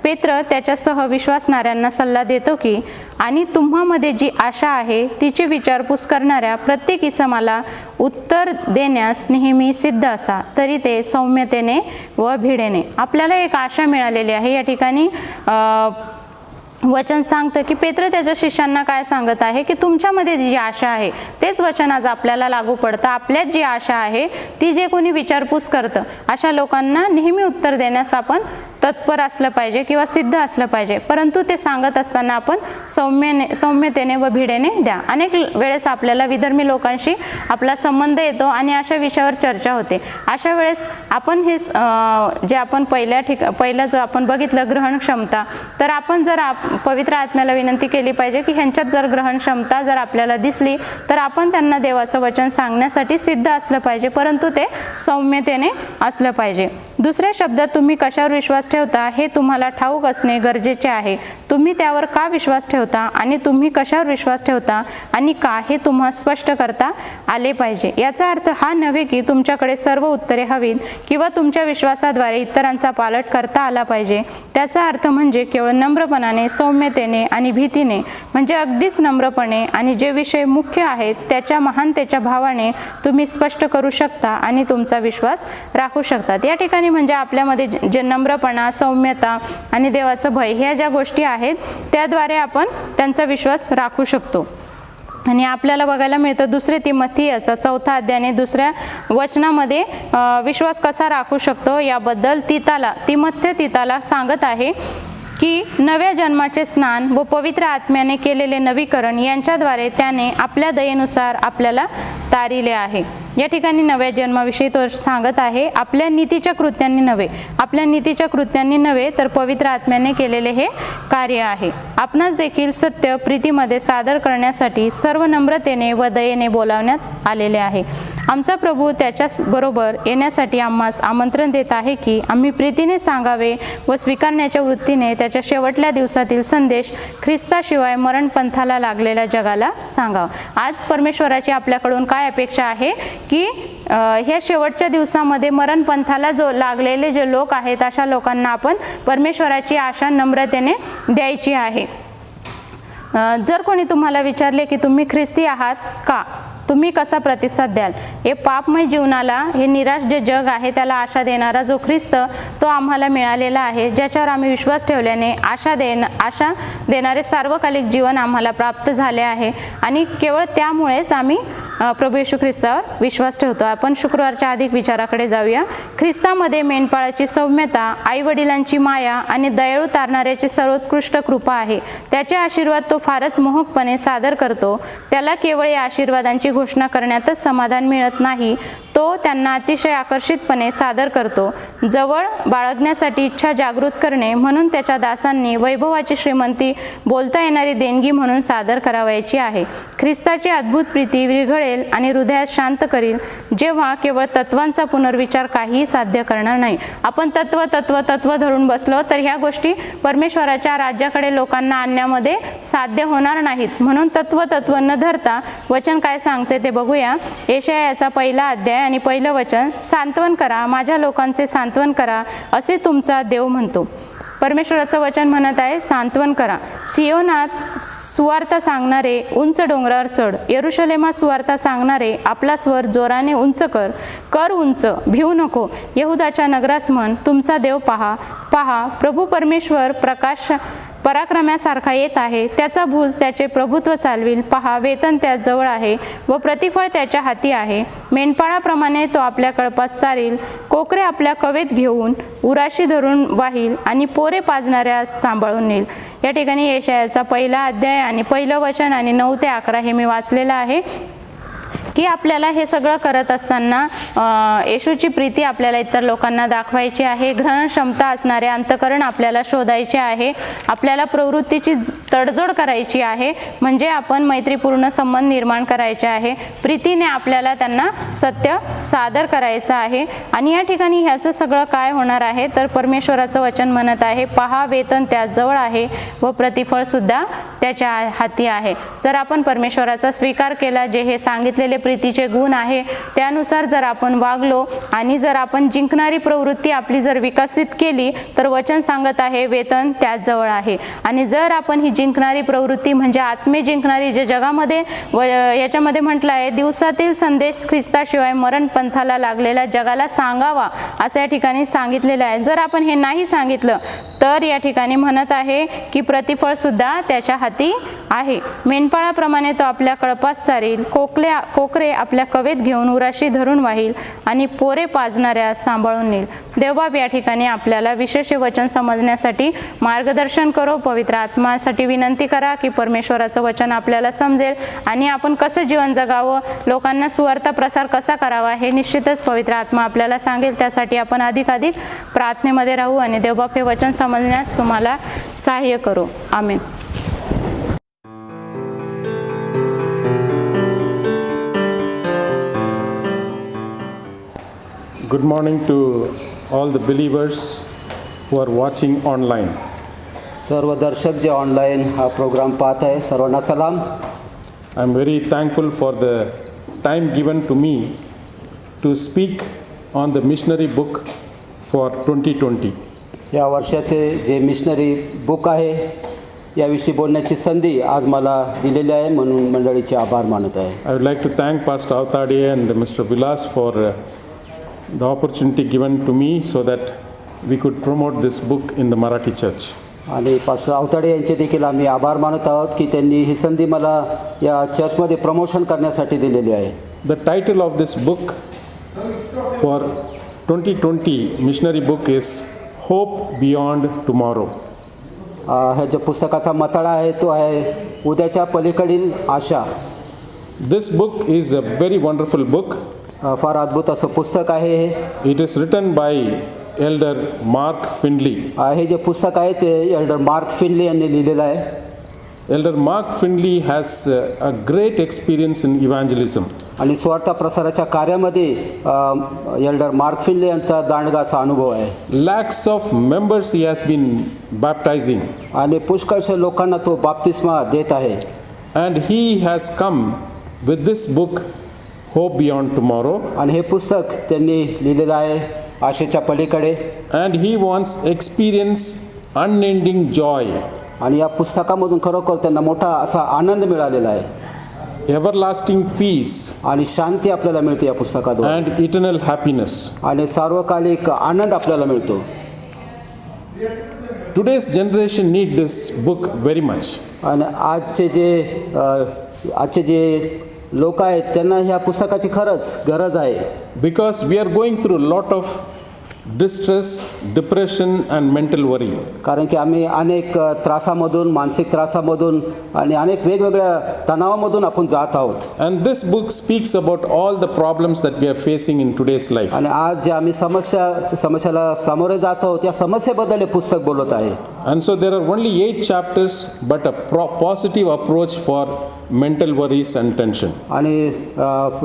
Speaker 1: पेत्र त्याच्यासह विश्वासणाऱ्यांना सल्ला देतो की, आणि तुम्हामध्ये जी आशा आहे तिची विचारपूस करणाऱ्या प्रत्येक इसमाला उत्तर देण्यास नेहमी सिद्ध असा, तरी ते सौम्यतेने व भिडेने. आपल्याला एक आशा मिळालेली आहे. या ठिकाणी वचन सांगतं की पेत्र त्याच्या शिष्यांना काय सांगत आहे की तुमच्यामध्ये जी आशा आहे तेच वचन आज आपल्याला लागू पडतं. आपल्यात जी आशा आहे ती जे कोणी विचारपूस करतं अशा लोकांना नेहमी उत्तर देण्यास आपण तत्पर असलं पाहिजे किंवा सिद्ध असलं पाहिजे. परंतु ते सांगत असताना आपण सौम्यतेने व भिडेने द्या. अनेक वेळेस आपल्याला विधर्मी लोकांशी आपला संबंध येतो आणि अशा विषयावर चर्चा होते. अशा वेळेस आपण हे जे आपण पहिला जो आपण बघितलं ग्रहण क्षमता, तर आपण जर पवित्र आत्म्याला विनंती केली पाहिजे की ह्यांच्यात जर ग्रहण क्षमता जर आपल्याला दिसली तर आपण त्यांना देवाचं वचन सांगण्यासाठी सिद्ध असलं पाहिजे, परंतु ते सौम्यतेने असलं पाहिजे. दुसऱ्या शब्दात तुम्ही कशावर विश्वास ठेवता हे तुम्हाला ठाऊक असणे गरजेचे आहे. तुम्ही त्यावर का विश्वास ठेवता आणि तुम्ही कशावर विश्वास ठेवता आणि का हे तुम्हाला स्पष्ट करता आले पाहिजे. याचा अर्थ हा नव्हे की तुमच्याकडे सर्व उत्तरे हवीत किंवा तुमच्या विश्वासाद्वारे इतरांचा पालट करता आला पाहिजे. त्याचा अर्थ म्हणजे केवळ नम्रपणाने, सौम्यतेने आणि भीतीने, म्हणजे अगदीच नम्रपणे आणि जे विषय मुख्य आहेत त्याच्या महानतेच्या भावाने तुम्ही स्पष्ट करू शकता आणि तुमचा विश्वास राखू शकतात. या ठिकाणी म्हणजे आपल्यामध्ये जे नम्रपणा, सौम्यता आणि देवाचं भय ह्या ज्या गोष्टी आहेत त्याद्वारे आपण त्यांचा विश्वास राखू शकतो. आणि आपल्याला बघायला मिळतं 2 तिमोथी याचा 4 अध्यायाने 2 वचनामध्ये विश्वास कसा राखू शकतो याबद्दल तिताला सांगत आहे की नव्या जन्माचे स्नान व पवित्र आत्म्याने केलेले नवीकरण यांच्याद्वारे त्याने आपल्या दयेनुसार आपल्याला तारिले आहे. या ठिकाणी नव्या जन्माविषयी तो सांगत आहे. आपल्या नीतीच्या कृत्यांनी नव्हे तर पवित्र आत्म्याने केलेले हे कार्य आहे. आपणास देखील सत्य प्रीतीमध्ये सादर करण्यासाठी सर्व नम्रतेने व दयेने बोलावण्यात आलेले आहे. आमचा प्रभू त्याच्याच बरोबर येण्यासाठी आम्हास आमंत्रण देत आहे की आम्ही प्रीतीने सांगावे व स्वीकारण्याच्या वृत्तीने त्याच्या शेवटल्या दिवसातील संदेश ख्रिस्ताशिवाय मरणपंथाला लागलेल्या जगाला सांगावा. आज परमेश्वराची आपल्याकडून काय अपेक्षा आहे की ह्या शेवटच्या दिवसामध्ये मरणपंथाला जो लागलेले जे लोक आहेत अशा लोकांना आपण परमेश्वराची आशा नम्रतेने द्यायची आहे. जर कोणी तुम्हाला विचारले की तुम्ही ख्रिस्ती आहात का, तुम्ही कसा प्रतिसाद द्याल? हे पापमय जीवनाला, हे निराश जे जग आहे त्याला आशा देणारा जो ख्रिस्त तो आम्हाला मिळालेला आहे, ज्याच्यावर आम्ही विश्वास ठेवल्याने आशा देणारे सार्वकालिक जीवन आम्हाला प्राप्त झाले आहे आणि केवळ त्यामुळेच आम्ही प्रभू येशू ख्रिस्तावर विश्वास ठेवतो. आपण शुक्रवारच्या अधिक विचाराकडे जाऊया. ख्रिस्तामध्ये मेंढपाळाची सौम्यता, आईवडिलांची माया आणि दयाळू तारणाऱ्याची सर्वोत्कृष्ट कृपा आहे. त्याचे आशीर्वाद तो फारच मोहकपणे सादर करतो. त्याला केवळ या आशीर्वादांची घोषणा करण्यातच समाधान मिळत नाही, तो त्यांना अतिशय आकर्षितपणे सादर करतो. जवळ बाळगण्यासाठी इच्छा जागृत करणे म्हणून त्याच्या दासांनी वैभवाची श्रीमंती बोलता येणारी देणगी म्हणून सादर करावयाची आहे. ख्रिस्ताची अद्भुत प्रीती विरघळेल आणि हृदयात शांत करील, जेव्हा केवळ तत्वांचा पुनर्विचार काहीही साध्य करणार नाही. आपण तत्व धरून बसलो तर ह्या गोष्टी परमेश्वराच्या राज्याकडे लोकांना आणण्यामध्ये साध्य होणार नाहीत. म्हणून तत्व न धरता वचन काय सांगते ते बघूया. यशायाचा 1 अध्याय आणि 1 वचन, सांत्वन करा, माझ्या लोकांचे सांत्वन करा, असे तुमचा देव म्हणतो. परमेश्वराचं वचन म्हणत आहे, सांत्वन करा. सियोनात सुवार्ता सांगणारे उंच डोंगरावर चढ, यरुशलेमात सुवार्ता सांगणारे आपला स्वर जोराने उंच कर उंच, भिवू नको. यहुदाच्या नगरास म्हण, तुमचा देव पहा, प्रभू परमेश्वर पराक्रम्यासारखा येत आहे. त्याचा भुज त्याचे प्रभुत्व चालविल. पहा, वेतन त्या जवळ आहे व प्रतिफळ त्याच्या हाती आहे. मेंढपाळाप्रमाणे तो आपल्या कळपास चारील, कोकरे आपल्या कवेत घेऊन उराशी धरून वाहील आणि पोरे पाजणाऱ्यास सांभाळून नेईल. या ठिकाणी यशायाचा 1 अध्याय आणि 1 वचन आणि 9 ते 11 हे मी वाचलेलं आहे की आपल्याला हे सगळं करत असताना येशूची प्रीती आपल्याला इतर लोकांना दाखवायची आहे. ग्रहण क्षमता असणारे अंतःकरण आपल्याला शोधायचे आहे. आपल्याला प्रवृत्तीची तडजोड करायची आहे, म्हणजे आपण मैत्रीपूर्ण संबंध निर्माण करायचे आहे. प्रीतीने आपल्याला त्यांना सत्य सादर करायचं आहे. आणि या ठिकाणी ह्याचं सगळं काय होणार आहे तर परमेश्वराचं वचन म्हणत आहे, पहा, वेतन त्या जवळ आहे व प्रतिफळ सुद्धा त्याच्या हाती आहे. जर आपण परमेश्वराचा स्वीकार केला, जे हे सांगितलेले प्रीतीचे गुण आहे त्यानुसार जर आपण वागलो आणि जर आपण जिंकणारी प्रवृत्ती आपली जर विकसित केली, तर वचन सांगत आहे वेतन त्याच जवळ आहे. आणि जर आपण ही जिंकणारी प्रवृत्ती म्हणजे आत्मे जिंकणारी, जे जगामध्ये याच्यामध्ये म्हटलं आहे, दिवसातील संदेश ख्रिस्ताशिवाय मरणपंथाला लागलेल्या जगाला सांगावा, असं या ठिकाणी सांगितलेलं आहे. जर आपण हे नाही सांगितलं तर या ठिकाणी म्हणत आहे की प्रतिफळ सुद्धा त्याच्या हाती आहे. मेंढपाळाप्रमाणे तो आपल्या कळपास चारील, कोकरे आपल्या कवेत घेऊन उराशी धरून वाहील आणि पोरे पाजणाऱ्या सांभाळून नेईल. देवबाप या ठिकाणी आपल्याला विशेष वचन समजण्यासाठी मार्गदर्शन करो. पवित्र आत्म्यासाठी विनंती करा की परमेश्वराचं वचन आपल्याला समजेल आणि आपण कसं जीवन जगावं, लोकांना सुवार्ता प्रसार कसा करावा हे निश्चितच पवित्र आत्मा आपल्याला सांगेल. त्यासाठी आपण अधिकाधिक प्रार्थनेमध्ये राहू आणि देवबाप हे वचन समजण्यास तुम्हाला सहाय्य करू. आमेन.
Speaker 2: Good morning to all the believers who are watching online.
Speaker 3: सर्व दर्शक जे ऑनलाईन हा प्रोग्राम पाहत आहे सर्वांना सलाम.
Speaker 2: I am very thankful for the time given to me to speak on the missionary book for 2020.
Speaker 3: या वर्षाचे जे मिशनरी बुक आहे याविषयी बोलण्याची संधी आज मला दिलेली आहे, म्हणून मंडळीचे आभार मानत आहे.
Speaker 2: I would like to thank Pastor Avtade and Mr. Vilas for the opportunity given to me so that we could promote this book in the Marathi church.
Speaker 3: आणि पास्टर आवताडे यांचे देखील आम्ही आभार मानत आहोत की त्यांनी ही संधी मला या चर्चमध्ये प्रमोशन करण्यासाठी दिलेली आहे.
Speaker 2: The title of this book for 2020 missionary book is Hope Beyond Tomorrow.
Speaker 3: ह्या ज्या पुस्तकाचा मथळा आहे तो आहे उद्याच्या पलीकडील आशा.
Speaker 2: This book is a very wonderful book.
Speaker 3: फार अद्भुत असं पुस्तक आहे हे.
Speaker 2: It is written by Elder Mark Findley.
Speaker 3: हे जे पुस्तक आहे ते एल्डर मार्क फिनली यांनी लिहिलेलं आहे.
Speaker 2: Elder Mark Findley has a great experience in evangelism.
Speaker 3: आणि स्वार्थ प्रसाराच्या कार्यामध्ये एल्डर मार्क फिनली यांचा दांडगा असा अनुभव आहे.
Speaker 2: Lakhs of members he has been baptizing.
Speaker 3: आणि पुष्कळशा लोकांना तो बाप्तिस्मा देत आहे.
Speaker 2: And he has come with this book Hope Beyond Tomorrow.
Speaker 3: आणि हे पुस्तक त्यांनी लिहिलेलं आहे आशेच्या पलीकडे.
Speaker 2: And he wants experience unending joy,
Speaker 3: आणि या पुस्तकामधून खरोखर त्यांना मोठा असा आनंद मिळालेला आहे
Speaker 2: everlasting peace,
Speaker 3: आणि शांती आपल्याला मिळते या पुस्तकाद्वारे
Speaker 2: and eternal happiness.
Speaker 3: आणि सार्वकालिक आनंद आपल्याला मिळतो.
Speaker 2: Today's generation need this book very much.
Speaker 3: आणि आजचे जे लोक आहेत त्यांना ह्या पुस्तकाची खरंच गरज आहे.
Speaker 2: Because we are going through a lot of distress, depression and mental worry.
Speaker 3: कारण की आम्ही अनेक त्रासामधून, मानसिक त्रासामधून आणि अनेक वेगवेगळ्या तणावामधून आपण जात आहोत.
Speaker 2: And this book speaks about all the problems that we are facing in today's life.
Speaker 3: आणि आज जे आम्ही समस्याला सामोरे जात आहोत या समस्येबद्दल हे पुस्तक बोलत आहे.
Speaker 2: And so there are only 8 chapters, but a positive approach for mental worries and tension.
Speaker 3: आणि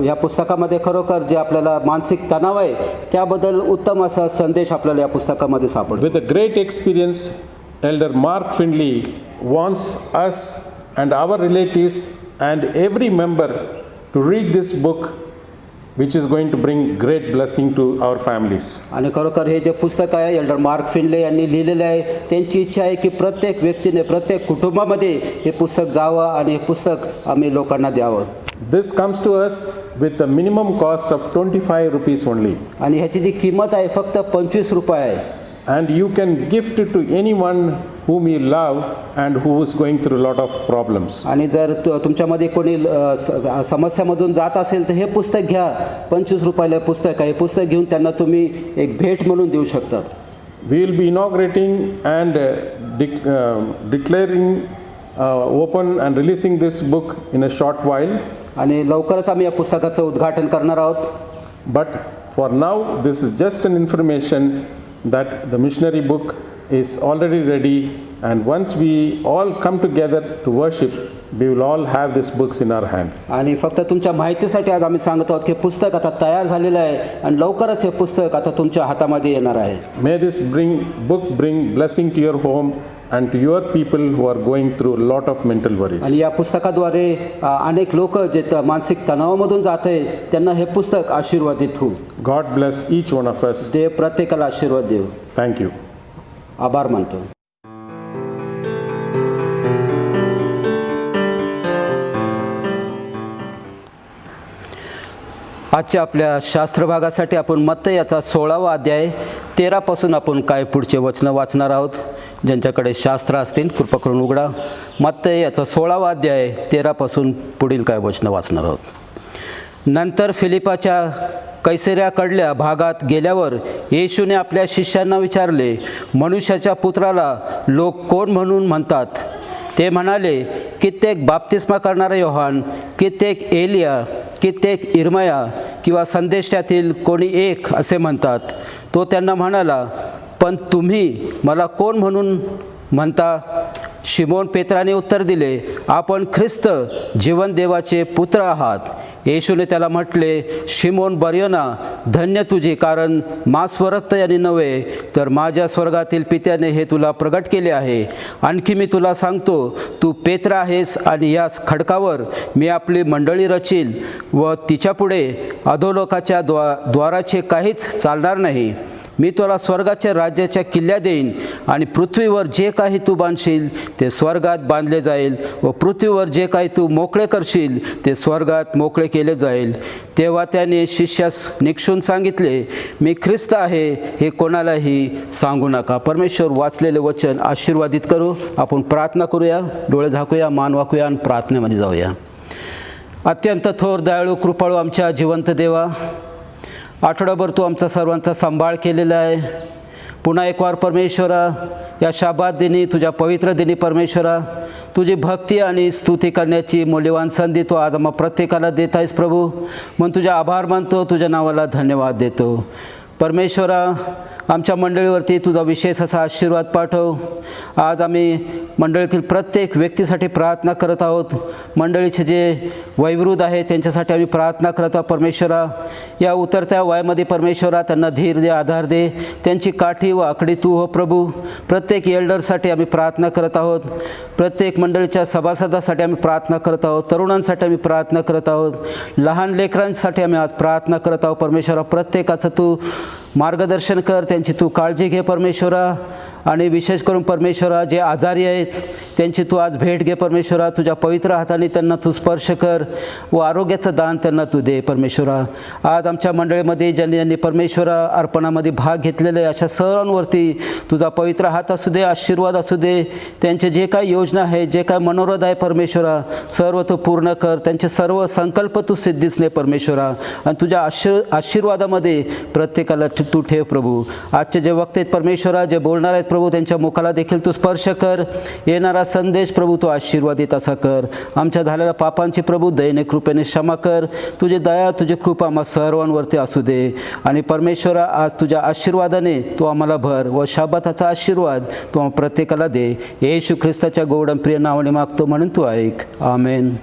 Speaker 3: या पुस्तकामध्ये खरोखर जे आपल्याला मानसिक तणाव आहे त्याबद्दल उत्तम असा संदेश आपल्याला या पुस्तकामध्ये सापडतो.
Speaker 2: With a great experience, Elder Mark Findlay wants us and our relatives and every member to read this book, which is going to bring great blessing to our families.
Speaker 3: आणि खरोखर हे जे पुस्तक आहे एल्डर मार्क फिनले यांनी लिहिलेले आहे. त्यांची इच्छा आहे की प्रत्येक व्यक्तीने, प्रत्येक कुटुंबामध्ये हे पुस्तक जावं आणि हे पुस्तक आम्ही लोकांना द्यावं.
Speaker 2: This comes to us with a minimum cost of 25 rupees only.
Speaker 3: आणि ह्याची जी किंमत आहे फक्त 25 रुपये आहे.
Speaker 2: And you can gift it to anyone whom you love and who is going through a lot of problems.
Speaker 3: आणि जर तुमच्यामध्ये कोणी समस्यामधून जात असेल तर हे पुस्तक घ्या. 25 रुपयाला पुस्तक आहे. हे पुस्तक घेऊन त्यांना तुम्ही एक भेट म्हणून देऊ शकता.
Speaker 2: We will be inaugurating and declaring open and releasing this book in a short while.
Speaker 3: आणि लवकरच आम्ही या पुस्तकाचं उद्घाटन करणार आहोत.
Speaker 2: But for now, this is just an information that the missionary book is already ready, and once we all come together to worship, we will all have these books in our hand.
Speaker 3: आणि फक्त तुमच्या माहितीसाठी आज आम्ही सांगत आहोत की पुस्तक आता तयार झालेलं आहे आणि लवकरच हे पुस्तक आता तुमच्या हातामध्ये येणार आहे.
Speaker 2: May this book bring blessing to your home and to your people who are going through a lot of mental worries.
Speaker 3: आणि या पुस्तकाद्वारे अनेक लोक जे मानसिक तणावामधून जात आहेत त्यांना हे पुस्तक आशीर्वादित होईल.
Speaker 2: God bless each one of us.
Speaker 3: देव प्रत्येकाला आशीर्वाद देव.
Speaker 2: Thank you.
Speaker 3: आभार मानतो. आजच्या आपल्या शास्त्रभागासाठी आपण मत्तई याचा 16वा अध्याय 13 पासून आपण काय पुढचे वचनं वाचणार आहोत. ज्यांच्याकडे शास्त्र असतील कृपा करून उघडा. मत्तई याचा 16वा अध्याय 13 पासून पुढील काय वचनं वाचणार आहोत. नंतर फिलिपाच्या कैसरियाकडल्या भागात गेल्यावर येशूने आपल्या शिष्यांना विचारले, मनुष्याच्या पुत्राला लोक कोण म्हणून म्हणतात? ते म्हणाले, कित्येक बाप्तिस्मा करणारा योहान, कित्येक एलिया, कित्येक इर्मया किंवा संदेशातील कोणी एक असे म्हणतात. तो त्यांना म्हणाला, पण तुम्ही मला कोण म्हणून म्हणता? शिमोन पेत्राने उत्तर दिले, आपण ख्रिस्त जीवन देवाचे पुत्र आहात. येशूने त्याला म्हटले, शिमोन बर्योना, धन्य तुझी, कारण मांस व रक्त यांनी नव्हे तर माझ्या स्वर्गातील पित्याने हे तुला प्रगट केले आहे. आणखी मी तुला सांगतो, तू पेत्र आहेस आणि या खडकावर मी आपली मंडळी रचील व तिच्यापुढे अधोलोकाच्या द्वाराचे काहीच चालणार नाही. मी तुला स्वर्गाच्या राज्याच्या किल्ल्या देईन आणि पृथ्वीवर जे काही तू बांधशील ते स्वर्गात बांधले जाईल व पृथ्वीवर जे काही तू मोकळे करशील ते स्वर्गात मोकळे केले जाईल. तेव्हा त्याने शिष्यास निक्षून सांगितले, मी ख्रिस्त आहे हे कोणालाही सांगू नका. परमेश्वर वाचलेले वचन आशीर्वादित करू. आपण प्रार्थना करूया, डोळे झाकूया, मान वाकूया आणि प्रार्थनेमध्ये जाऊया. अत्यंत थोर, दयाळू, कृपाळू आमच्या जिवंत देवा, आठवडाभर तू आमचा सर्वांचा सांभाळ केलेला आहे. पुन्हा एक वार परमेश्वरा, या शाबात दिनी, तुझ्या पवित्र दिनी परमेश्वरा, तुझी भक्ती आणि स्तुती करण्याची मौल्यवान संधी तू आज आम्हा प्रत्येकाला देत आहेस प्रभू. म्हणून तुझा आभार मानतो, तुझ्या नावाला धन्यवाद देतो. परमेश्वरा, आमच्या मंडळीवरती तुझा विशेष असा आशीर्वाद पाठव. आज आम्ही मंडळीतील प्रत्येक व्यक्तीसाठी प्रार्थना करत आहोत. मंडळीचे जे वयोवृद्ध आहे त्यांच्यासाठी आम्ही प्रार्थना करत आहोत. परमेश्वरा, या उतरत्या वयामध्ये परमेश्वरा त्यांना धीर दे, आधार दे. त्यांची काठी व आकडी तू हो प्रभू. प्रत्येक एल्डरसाठी आम्ही प्रार्थना करत आहोत. प्रत्येक मंडळीच्या सभासदासाठी आम्ही प्रार्थना करत आहोत. तरुणांसाठी आम्ही प्रार्थना करत आहोत. लहान लेकरांसाठी आम्ही आज प्रार्थना करत आहोत. परमेश्वरा, प्रत्येकाचं तू मार्गदर्शन कर, त्यांची तू काळजी घे परमेश्वरा. आणि विशेष करून परमेश्वरा, जे आजारी आहेत त्यांची तू आज भेट घे परमेश्वरा. तुझ्या पवित्र हाताने त्यांना तू स्पर्श कर व आरोग्याचं दान त्यांना तू दे परमेश्वरा. आज आमच्या मंडळीमध्ये ज्यांनी परमेश्वरा अर्पणामध्ये भाग घेतलेले अशा सर्वांवरती तुझा पवित्र हात असू दे, आशीर्वाद असू दे. त्यांचे जे काही योजना आहे, जे काय मनोरथ आहे परमेश्वरा, सर्व तू पूर्ण कर. त्यांचे सर्व संकल्प तू सिद्धीच ने परमेश्वरा. आणि तुझ्या आशीर्वादामध्ये प्रत्येकाला तू ठेव प्रभू. आजचे जे वक्ते आहेत परमेश्वरा, जे बोलणार आहेत प्रभू, त्यांच्या मुखाला देखील तू स्पर्श कर. येणारा संदेश प्रभू तू आशीर्वादित असा कर. आमच्या झालेल्या पापांची प्रभू दयेने कृपेने क्षमा कर. तुझी दया, तुझी कृपा आम्हा सर्वांवरती असू दे. आणि परमेश्वरा, आज तुझ्या आशीर्वादाने तू आम्हाला भर व शाबाताचा आशीर्वाद तू प्रत्येकाला दे. येशू ख्रिस्ताच्या गोड आणि प्रिय नावाने मागतो म्हणून तू ऐक. आमेन.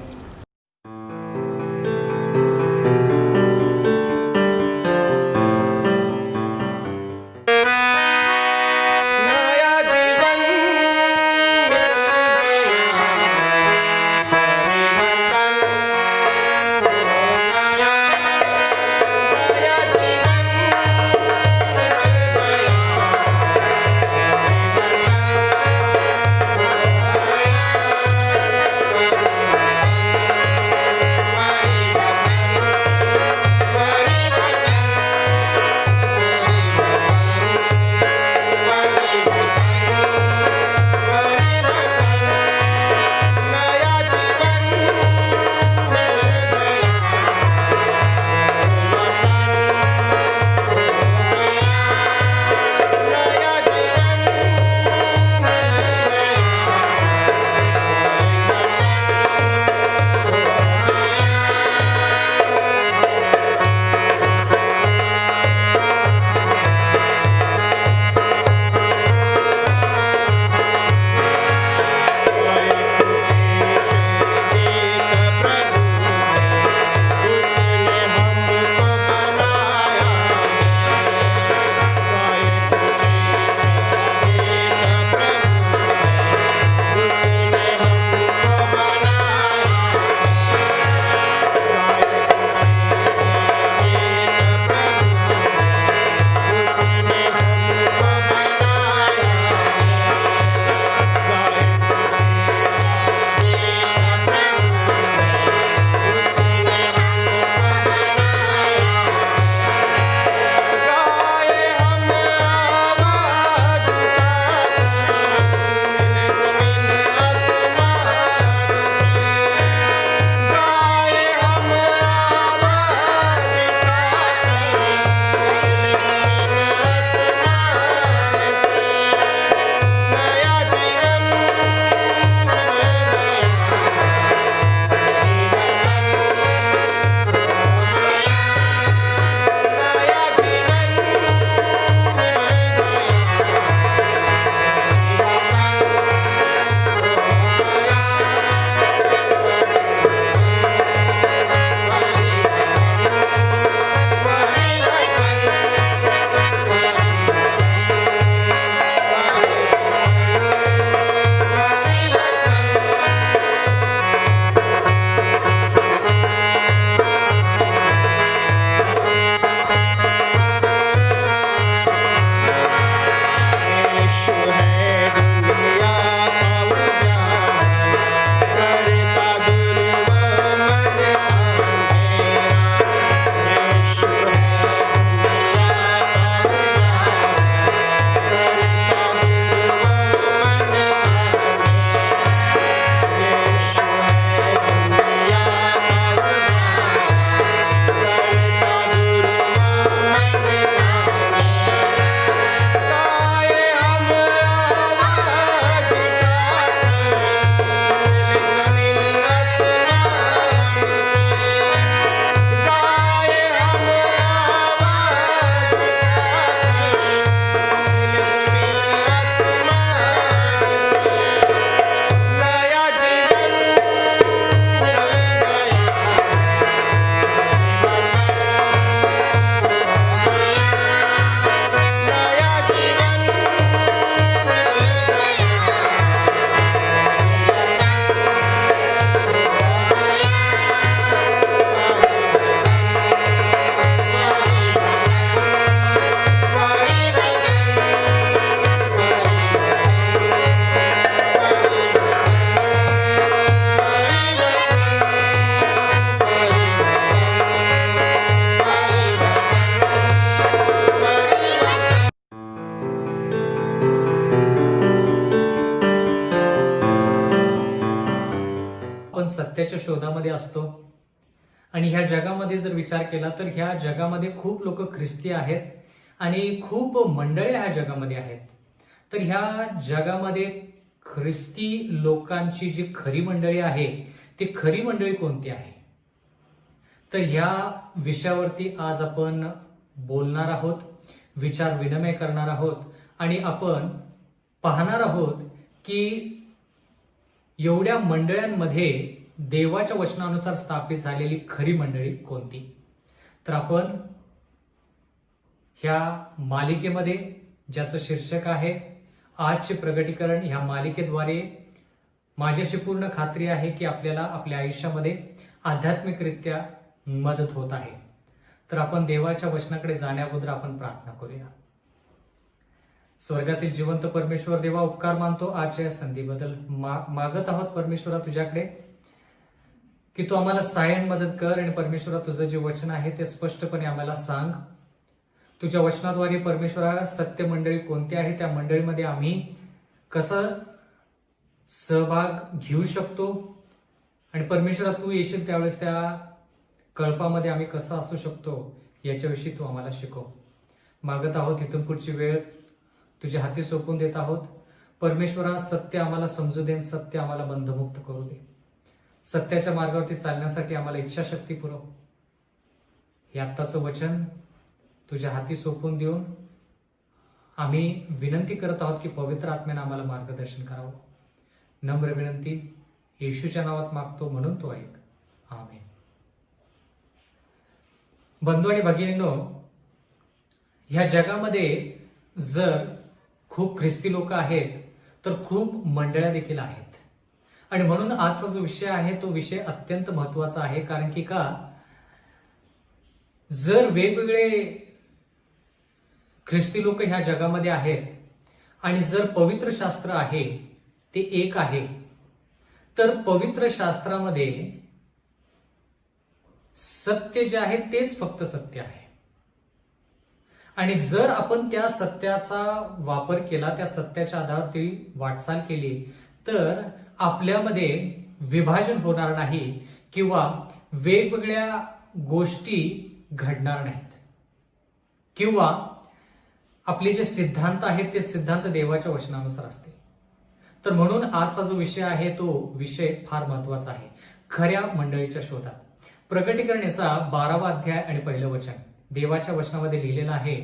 Speaker 4: सत्याच्या शोधामध्ये असतो. आणि ह्या जगामध्ये जर विचार केला तर ह्या जगामध्ये खूप लोक ख्रिस्ती आहेत आणि खूप मंडळे ह्या जगामध्ये आहेत. तर ह्या जगामध्ये ख्रिस्ती लोकांची जी खरी मंडळी आहे ती खरी मंडळी कोणती आहे, तर ह्या विषयावरती आज आपण बोलणार आहोत, विचार विनिमय करणार आहोत आणि आपण पाहणार आहोत की एवढ्या मंडळांमध्ये देवाच्या वचनानुसार स्थापित झालेली खरी मंडळी कोणती. तर आपण ह्या मालिकेमध्ये ज्याचं शीर्षक आहे आजचे प्रगटीकरण, ह्या मालिकेद्वारे माझ्याशी पूर्ण खात्री आहे की आपल्याला आपल्या आयुष्यामध्ये आध्यात्मिकरित्या मदत होत आहे. तर आपण देवाच्या वचनाकडे जाण्याअगोदर आपण प्रार्थना करूया. स्वर्गातील जिवंत परमेश्वर देवा, उपकार मानतो आजच्या संधीबद्दल. मागत आहोत परमेश्वरा तुझ्याकडे की तू आम्हाला सायन मदत कर आणि परमेश्वरा तुझं जे वचन आहे ते स्पष्टपणे आम्हाला सांग. तुझ्या वचनाद्वारे परमेश्वरा सत्य मंडळी कोणती आहे, त्या मंडळीमध्ये आम्ही कसं सहभाग घेऊ शकतो आणि परमेश्वरा तू येशील त्यावेळेस त्या कळपामध्ये आम्ही कसं असू शकतो याच्याविषयी तू आम्हाला शिकव. मागत आहोत इथून पुढची वेळ तुझ्या हाती सोपवून देत आहोत. परमेश्वरा सत्य आम्हाला समजू दे, सत्य आम्हाला बंधमुक्त करू दे. सत्याच्या मार्गावरती चालण्यासाठी आम्हाला इच्छाशक्ती पुरव. हे आत्ताचं वचन तुझ्या हाती सोपवून देऊन आम्ही विनंती करत आहोत की पवित्र आत्म्याने आम्हाला मार्गदर्शन करावं. नम्र विनंती येशूच्या नावात मागतो म्हणून तो ऐक. आमेन. बंधू आणि भगिनींनो, ह्या जगामध्ये जर खूप ख्रिस्ती लोक आहेत तर खूप मंडळ्या देखील आहेत. आणि म्हणून आजचा जो विषय आहे तो विषय अत्यंत महत्वाचा आहे. कारण की का, जर वेगवेगळे ख्रिस्ती लोक ह्या जगामध्ये आहेत आणि जर पवित्र शास्त्र आहे ते एक आहे, तर पवित्र शास्त्रामध्ये सत्य जे आहे तेच फक्त सत्य आहे. आणि जर आपण त्या सत्याचा वापर केला, त्या सत्याच्या आधारावरती वाटचाल केली, तर आपल्यामध्ये विभाजन होणार नाही किंवा वेगवेगळ्या गोष्टी घडणार नाहीत किंवा आपले जे सिद्धांत आहेत ते सिद्धांत देवाच्या वचनानुसार असते. तर म्हणून आजचा जो विषय आहे तो विषय फार महत्वाचा आहे, खऱ्या मंडळीच्या शोधात. प्रगटीकरण याचा 12वा अध्याय आणि 1 वचन देवाच्या वचनामध्ये लिहिलेलं आहे.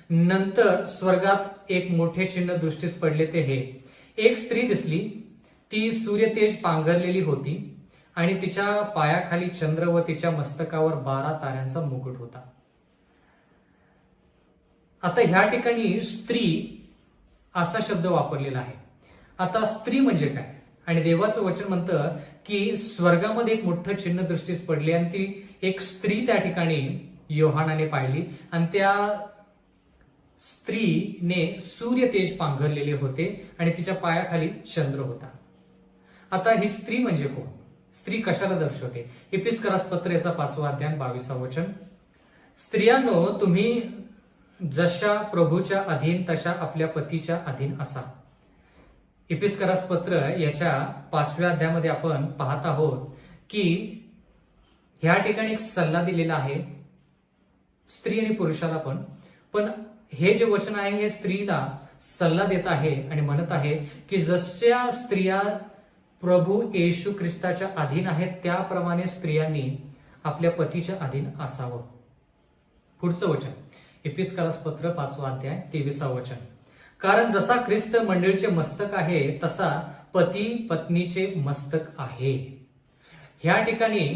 Speaker 4: नंतर स्वर्गात एक मोठे चिन्ह दृष्टीस पडले, ते हे: एक स्त्री दिसली, ती सूर्यतेज पांघरलेली होती आणि तिच्या पायाखाली चंद्र व तिच्या मस्तकावर 12 ताऱ्यांचा मुकुट होता. आता ह्या ठिकाणी स्त्री असा शब्द वापरलेला आहे. आता स्त्री म्हणजे काय, आणि देवाचं वचन म्हणतं की स्वर्गामध्ये एक मोठं चिन्ह दृष्टीस पडले आणि ती एक स्त्री त्या ठिकाणी योहानाने पाहिली आणि त्या स्त्रीने सूर्य तेज पांघरलेले होते आणि तिच्या पायाखाली चंद्र होता. आता ही स्त्री म्हणजे कोण, स्त्री कशाला दर्शवते? एपिस्करास पत्र याचा 5वा अध्याय 22वा वचन: स्त्रियांनो, तुम्ही जशा प्रभूच्या अधीन तशा आपल्या पतीच्या अधीन असा. एपिस्करास पत्र याच्या 5व्या अध्यायामध्ये आपण पाहत आहोत की ह्या ठिकाणी एक सल्ला दिलेला आहे स्त्री आणि पुरुषाला पण हे जे वचन आहे हे स्त्रीला सल्ला देत आहे आणि म्हणत आहे की जशा स्त्रिया प्रभू येशू ख्रिस्ताच्या अधीन आहेत त्याप्रमाणे स्त्रियांनी आपल्या पतीच्या अधीन असावं. पुढचं वचन एपिस्करास पत्र 5वा अध्याय 23वा वचन: कारण जसा ख्रिस्त मंडळीचे मस्तक आहे तसा पती पत्नीचे मस्तक आहे. ह्या ठिकाणी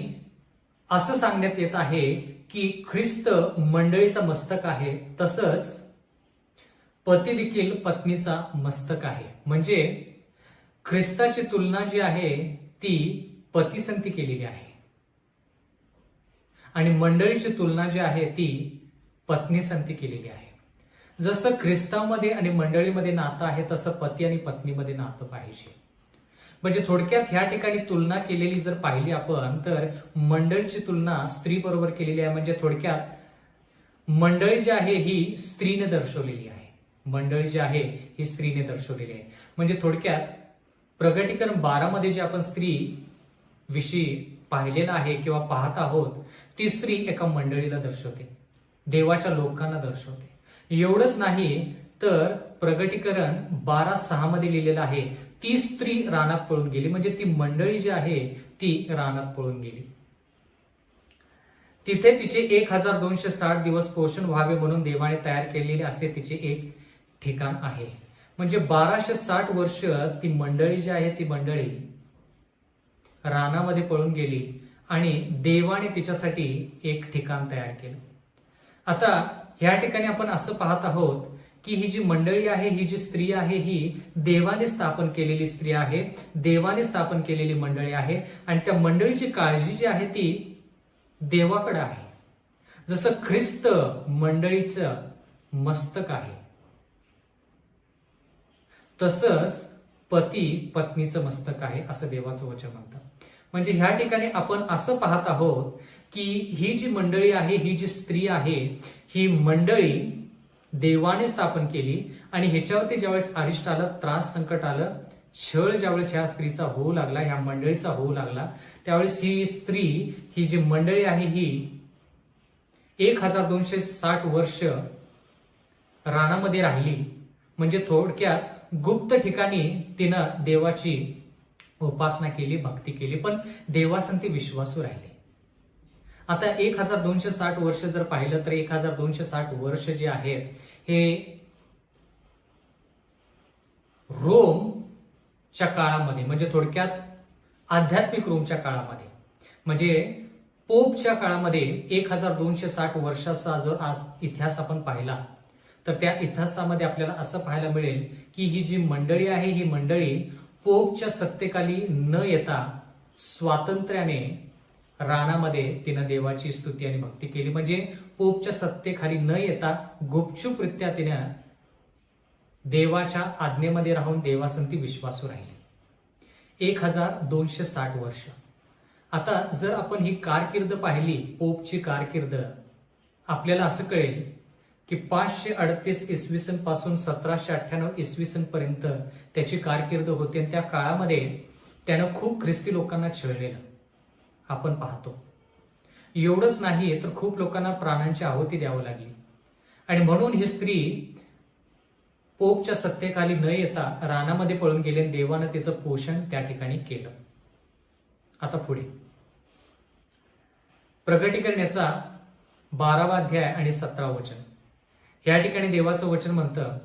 Speaker 4: असं सांगण्यात येत आहे की ख्रिस्त मंडळीचा मस्तक आहे, तसंच पती देखील पत्नीचा मस्तक आहे. म्हणजे ख्रिस्ताची तुलना जी आहे ती पतीसंती केलेली आहे आणि मंडळीची तुलना जी आहे ती पत्नीसंती केलेली आहे. जसं ख्रिस्तामध्ये आणि मंडळीमध्ये नातं आहे तसं पती आणि पत्नीमध्ये नातं पाहिजे. म्हणजे थोडक्यात ह्या ठिकाणी तुलना केलेली जर पाहिली आपण तर मंडळीची तुलना स्त्री बरोबर केलेली आहे. म्हणजे थोडक्यात मंडळी जी आहे ही स्त्रीने दर्शवलेली आहे. मंडळी जी आहे ही स्त्रीने दर्शवलेली आहे. म्हणजे थोडक्यात प्रगटीकरण 12 मध्ये जे आपण स्त्री विषयी पाहिलेला आहे किंवा पाहत आहोत ती स्त्री एका मंडळीला दर्शवते, देवाच्या लोकांना दर्शवते. एवढंच नाही तर प्रगटीकरण 12:6 मध्ये लिहिलेलं आहे, ती स्त्री रानात पळून गेली, म्हणजे ती मंडळी जी आहे ती रानात पळून गेली. तिथे तिचे 1260 दिवस पोषण व्हावे म्हणून देवाने तयार केलेले असे तिचे एक ठिकाण आहे. म्हणजे 1260 वर्ष ती मंडळी जी आहे ती मंडळी रानामध्ये पळून गेली आणि देवाने तिच्यासाठी एक ठिकाण तयार केलं. आता ह्या ठिकाणी आपण असं पाहत आहोत की ही जी मंडळी आहे, ही जी स्त्री आहे, ही देवाने स्थापन केलेली स्त्री आहे, देवाने स्थापन केलेली मंडळी आहे आणि त्या मंडळीची काळजी जी आहे ती देवाकडे आहे. जसं ख्रिस्त मंडळीचं मस्तक आहे तसंच पती पत्नीचं मस्तक आहे असं देवाचं वचन म्हणतं. म्हणजे ह्या ठिकाणी आपण असं पाहत आहोत की ही जी मंडळी आहे, ही जी स्त्री आहे, ही मंडळी देवाने स्थापन केली आणि ह्याच्यावरती ज्यावेळेस अरिष्ट आलं, त्रास संकट आलं, छळ ज्यावेळेस ह्या स्त्रीचा होऊ लागला, ह्या मंडळीचा होऊ लागला, त्यावेळेस ही स्त्री, ही जी मंडळी आहे ही 1260 वर्ष रानामध्ये राहिली. म्हणजे थोडक्यात गुप्त ठिकाणी तिनं देवाची उपासना केली, भक्ती केली, पण देवासंती विश्वासू राहिले. आता 1260 वर्ष जर पाहिलं तर 1260 वर्ष जे आहेत हे रोमच्या काळामध्ये, म्हणजे थोडक्यात आध्यात्मिक रोमच्या काळामध्ये, म्हणजे पोपच्या काळामध्ये 1260 वर्षाचा जर इतिहास आपण पाहिला तर त्या इतिहासामध्ये आपल्याला असं पाहायला मिळेल की ही जी मंडळी आहे, ही मंडळी पोपच्या सत्तेखाली न येता स्वातंत्र्याने रानामध्ये तिनं देवाची स्तुती आणि भक्ती केली. म्हणजे पोपच्या सत्तेखाली न येता गुपचूपरित्या तिनं देवाच्या आज्ञेमध्ये राहून देवासंती विश्वासू राहिली 1260 वर्ष. आता जर आपण ही कारकीर्द पाहिली, पोपची कारकीर्द, आपल्याला असं कळेल की 538 इसवी सन पासून 1798 इसवी सन पर्यंत त्याची कारकीर्द होती आणि त्या काळामध्ये त्यानं खूप ख्रिस्ती लोकांना छळलेलं आपण पाहतो. एवढंच नाही तर खूप लोकांना प्राणांची आहुती द्यावं लागली आणि म्हणून ही स्त्री पोपच्या सत्तेखाली न येता रानामध्ये पळून गेले आणि देवानं तिचं पोषण त्या ठिकाणी केलं. आता पुढे प्रगटीकरणाचा 12वा अध्याय आणि 17वा वचन. या ठिकाणी देवाचं वचन म्हणतं,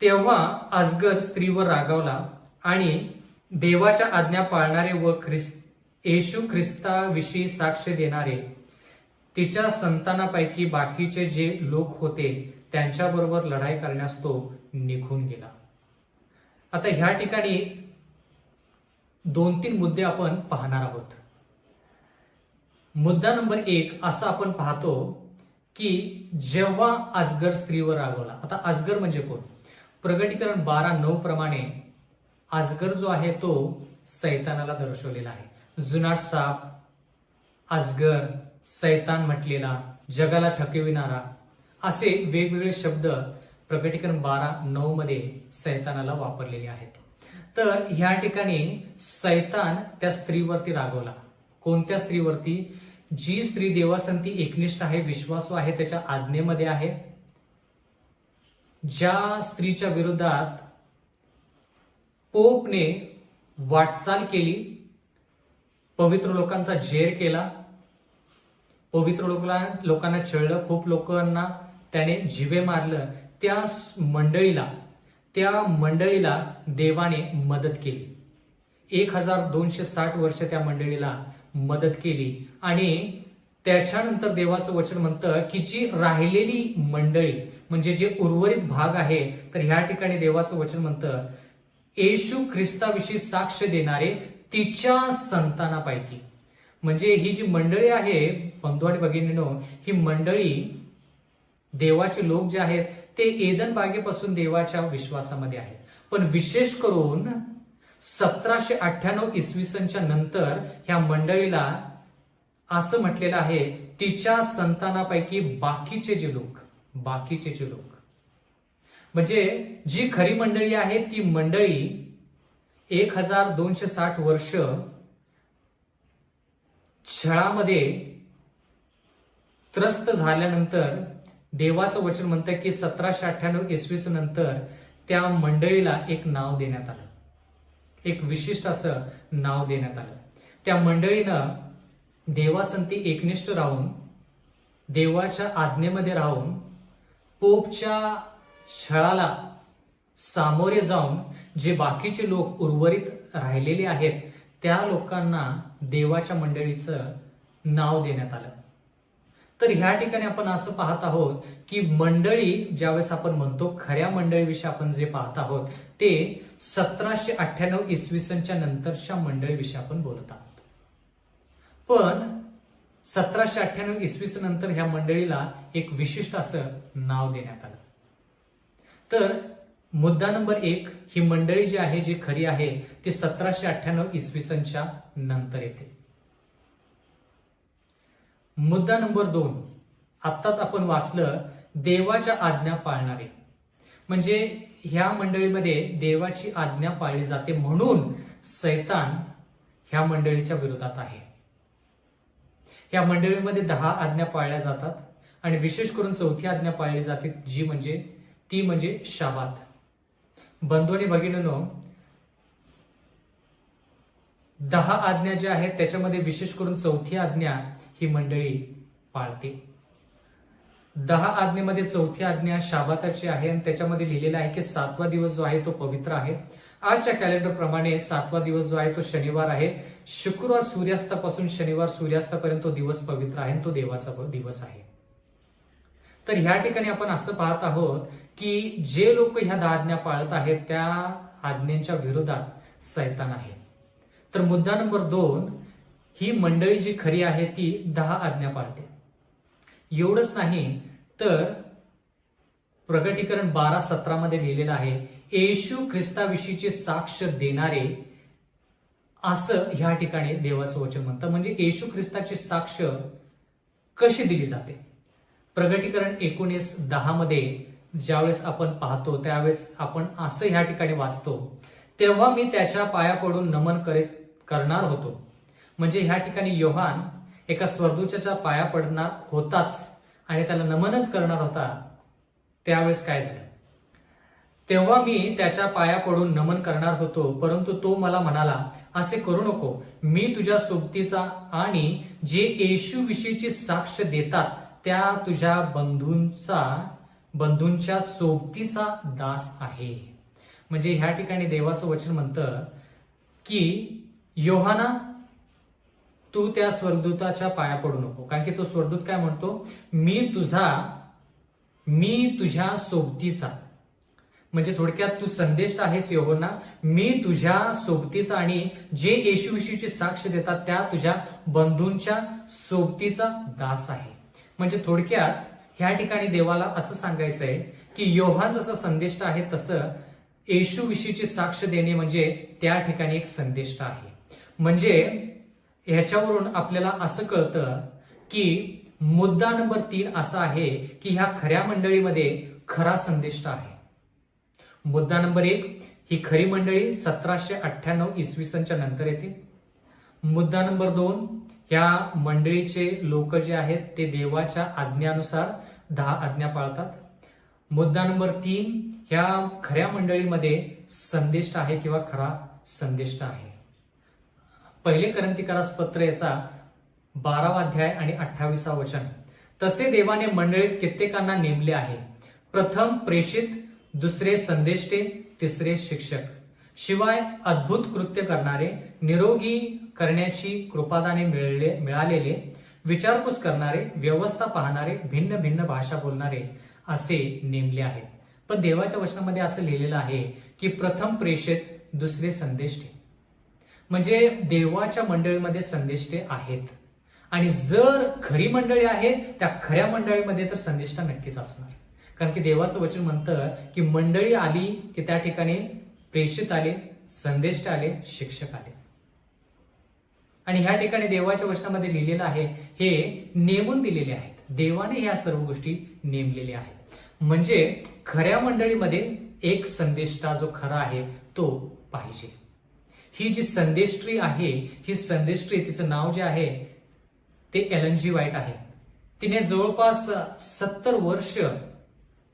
Speaker 4: तेव्हा अजगर स्त्रीवर रागावला आणि देवाच्या आज्ञा पाळणारे व येशू ख्रिस्ताविषयी साक्ष देणारे तिच्या संतानापैकी बाकीचे जे लोक होते त्यांच्याबरोबर लढाई करण्यास तो निघून गेला. आता ह्या ठिकाणी 2-3 मुद्दे आपण पाहणार आहोत. मुद्दा नंबर 1 असा आपण पाहतो की जेव्हा अजगर स्त्रीवर रागवला. आता अजगर म्हणजे कोण? प्रगटीकरण 12:9 प्रमाणे अजगर जो आहे तो सैतानाला दर्शवलेला आहे. जुनाट साप, अजगर, सैतान म्हटलेला, जगाला ठकविणारा, असे वेगवेगळे शब्द प्रगटीकरण 12:9 मध्ये सैतानाला वापरलेले आहेत. तर ह्या ठिकाणी सैतान त्या स्त्रीवरती रागवला. कोणत्या स्त्रीवरती? जी स्त्री देवासंती एकनिष्ठ आहे, विश्वासू आहे, त्याच्या आज्ञेमध्ये आहे. ज्या स्त्रीच्या विरोधात पोपने वाटचाल केली, पवित्र लोकांचा झेर केला, पवित्र लोकांना छळलं, खूप लोकांना त्याने जीवे मारलं, त्या मंडळीला देवाने मदत केली. 1260 वर्ष त्या मंडळीला मदत केली आणि त्याच्यानंतर देवाचं वचन म्हणतं की जी राहिलेली मंडळी म्हणजे जे उर्वरित भाग आहे, तर ह्या ठिकाणी देवाचं वचन म्हणतं येशू ख्रिस्ताविषयी साक्ष देणारे तिच्या संतानापैकी. म्हणजे ही जी मंडळी आहे बंधू आणि भगिनींनो, ही मंडळी देवाचे लोक जे आहेत ते एदन बागेपासून देवाच्या विश्वासामध्ये आहेत. पण विशेष करून 1798 इसवी सनच्या नंतर ह्या मंडळीला असं म्हटलेलं आहे तिच्या संतानापैकी बाकीचे जे लोक म्हणजे जी खरी मंडळी आहे ती मंडळी 1260 वर्ष छळामध्ये त्रस्त झाल्यानंतर देवाचं वचन म्हणतं की 1798 इसवी सन नंतर त्या मंडळीला एक नाव देण्यात आलं, एक विशिष्ट असं नाव देण्यात आलं. त्या मंडळीनं देवासंती एकनिष्ठ राहून, देवाच्या आज्ञेमध्ये राहून, पोपच्या छळाला सामोरे जाऊन जे बाकीचे लोक उर्वरित राहिलेले आहेत त्या लोकांना देवाच्या मंडळीचं नाव देण्यात आलं. तर ह्या ठिकाणी आपण असं पाहत आहोत की मंडळी, ज्यावेळेस आपण म्हणतो खऱ्या मंडळीविषयी आपण जे पाहत आहोत ते 1798 इसवी सनच्या नंतरच्या मंडळीविषयी आपण बोलत आहोत. पण 1798 इसवी सन नंतर ह्या मंडळीला एक विशिष्ट असं नाव देण्यात आलं. तर मुद्दा नंबर 1, ही मंडळी जी आहे, जी खरी आहे, ती 1798 इसवी सनच्या नंतर येते. मुद्दा नंबर 2, आत्ताच आपण वाचलं, देवाच्या आज्ञा पाळणारे. म्हणजे ह्या मंडळीमध्ये देवाची आज्ञा पाळली जाते म्हणून सैतान ह्या मंडळीच्या विरोधात आहे. ह्या मंडळीमध्ये 10 आज्ञा पाळल्या जातात आणि विशेष करून 4थी आज्ञा पाळली जाते, ती म्हणजे शाबात. बंधू आणि भगिनींनो, 10 आज्ञा ज्या आहेत त्याच्यामध्ये विशेष करून 4थी आज्ञा ही मंडळी पाळते. 10 आज्ञेमध्ये 4थी आज्ञा शाबाताची आहे आणि त्याच्यामध्ये लिहिलेलं आहे की 7वा दिवस जो आहे तो पवित्र आहे. आजच्या कॅलेंडर प्रमाणे 7वा दिवस जो आहे तो शनिवार आहे. शुक्रवार सूर्यास्तापासून शनिवार सूर्यास्तापर्यंत तो दिवस पवित्र आहे, तो देवाचा दिवस आहे. तर ह्या ठिकाणी आपण असं पाहत आहोत की जे लोक ह्या 10 आज्ञा पाळत आहेत त्या आज्ञांच्या विरोधात सैतान आहे. तर मुद्दा नंबर 2, ही मंडळी जी खरी आहे ती 10 आज्ञा पाळते. एवढंच नाही तर प्रकटीकरण 12:17 मध्ये लिहिलेलं आहे, येशू ख्रिस्ताविषयीची साक्ष देणारे, असं ह्या ठिकाणी देवाचं वचन म्हणतं. म्हणजे येशू ख्रिस्ताची साक्ष कशी दिली जाते? प्रकटीकरण 19:10 मध्ये ज्यावेळेस आपण पाहतो त्यावेळेस आपण असं ह्या ठिकाणी वाचतो, तेव्हा मी त्याच्या पाया पडून नमन करणार होतो. म्हणजे ह्या ठिकाणी योहान एका स्वर्गदूताच्या पाया पडणार होताच आणि त्याला नमनच करणार होता. त्यावेळेस काय झालं? तेव्हा मी त्याच्या पाया पडून नमन करणार होतो, परंतु तो मला म्हणाला, असे करू नको, मी तुझ्या सोबतीचा आणि जे येशू विषयीची साक्ष देतात त्या तुझ्या बंधूंच्या सोबतीचा दास आहे. म्हणजे ह्या ठिकाणी देवाचं वचन म्हणतं की योहाना, तू त्या स्वर्गदूताच्या पाया पडू नको, कारण की तो स्वर्गदूत काय म्हणतो, मी तुझ्या सोबतीचा. म्हणजे थोडक्यात तू संदेष्ट आहेस योहाना, मी तुझ्या सोबतीचा आणि जे येशूविषयीची साक्ष देतात त्या तुझ्या बंधूंच्या सोबतीचा दास आहे. म्हणजे थोडक्यात ह्या ठिकाणी देवाला असं सांगायचंय की योहान जसं संदेष्ट आहे तसं येशूविषयीची साक्ष देणे म्हणजे त्या ठिकाणी एक संदेष्ट आहे. म्हणजे ह्याच्यावरून आपल्याला असं कळतं की मुद्दा नंबर 3 असा आहे की ह्या खऱ्या मंडळीमध्ये खरा संदेष्ट आहे. मुद्दा नंबर 1, ही खरी मंडळी 1798 इसवी सनच्या नंतर येते. मुद्दा नंबर 2, ह्या मंडळीचे लोक जे आहेत ते देवाच्या आज्ञानुसार 10 आज्ञा पाळतात. मुद्दा नंबर 3, ह्या खऱ्या मंडळीमध्ये संदेष्ट आहे किंवा खरा संदेष्ट आहे. पहिले करंथीकरास पत्र याचा 12वा अध्याय आणि 28वा वचन, तसे देवाने मंडळीत कित्येकांना नेमले आहे, प्रथम प्रेषित, दुसरे संदेष्टे, तिसरे शिक्षक, शिवाय अद्भुत कृत्य करणारे, निरोगी करण्याची कृपादाने मिळालेले, विचारपूस करणारे, व्यवस्था पाहणारे, भिन्न भिन्न भाषा बोलणारे असे नेमले आहेत. पण देवाच्या वचनामध्ये असं लिहिलेलं आहे की प्रथम प्रेषित, दुसरे संदेष्टे. म्हणजे देवाच्या मंडळीमध्ये संदेष्टे आहेत आणि जर खरी मंडळी आहे त्या खऱ्या मंडळीमध्ये तर संदेष्टा नक्कीच असणार. कारण की देवाचं वचन म्हणतं की मंडळी आली की त्या ठिकाणी प्रेषित आले, संदेष्ट आले, शिक्षक आले. आणि ह्या ठिकाणी देवाच्या वचनामध्ये लिहिलेलं आहे, हे नेमून दिलेले आहेत. देवाने ह्या सर्व गोष्टी नेमलेल्या आहेत. म्हणजे खऱ्या मंडळीमध्ये एक संदेष्टा जो खरा आहे तो पाहिजे. ही जी संदेष्ट्री आहे, ही संदेष्ट्री, तिचं नाव जे आहे ते एलन जी व्हाईट आहे. तिने जवळपास 70 वर्ष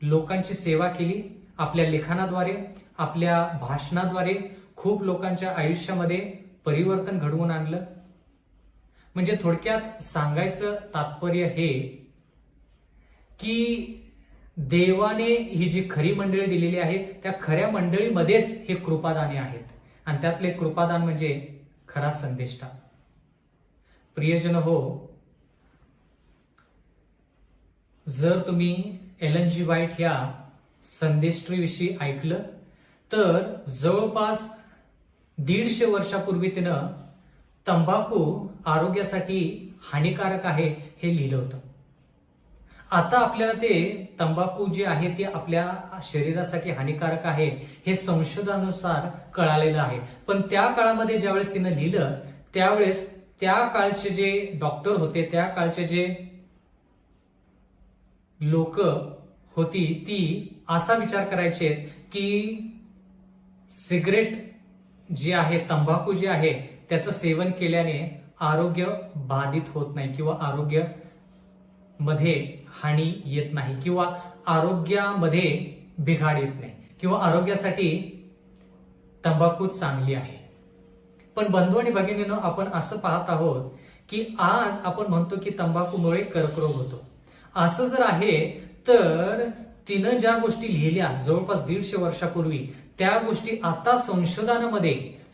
Speaker 4: लोकांची सेवा केली. आपल्या लिखाणाद्वारे, आपल्या भाषणाद्वारे खूप लोकांच्या आयुष्यामध्ये परिवर्तन घडवून आणलं. म्हणजे थोडक्यात सांगायचं तात्पर्य हे की देवाने ही जी खरी मंडळी दिलेली आहे त्या खऱ्या मंडळीमध्येच हे कृपादाने आहेत आणि त्यातले कृपादान म्हणजे खरा संदेष्टा. प्रियजन हो, जर तुम्ही एलन जी व्हाईट या संदेष्टीविषयी ऐकलं तर जवळपास 150 वर्षापूर्वी तिनं तंबाखू आरोग्यासाठी हानिकारक आहे हे लिहिलं होतं. आता आपल्याला ते तंबाखू जे आहे ते आपल्या शरीरासाठी हानिकारक आहे हे संशोधनानुसार कळालेलं आहे. पण त्या काळामध्ये ज्यावेळेस तिनं लिहिलं त्यावेळेस त्या काळचे जे डॉक्टर होते, त्या काळचे जे लोक होती ती असा विचार करायचे की सिगरेट जे आहे, तंबाखू जे आहे त्याचं सेवन केल्याने आरोग्य बाधित होत नाही किंवा आरोग्य मध्ये हानी येत नाही किंवा आरोग्यामध्ये बिघाड येत नाही किंवा आरोग्यासाठी तंबाखू चांगली आहे. पण बंधू आणि भगिनींनो, आपण असं पाहत आहोत की आज आपण म्हणतो की तंबाखूमुळे कर्करोग होतो. असं जर आहे तर तिनं ज्या गोष्टी लिहिल्या जवळपास 150 वर्षापूर्वी त्या गोष्टी आता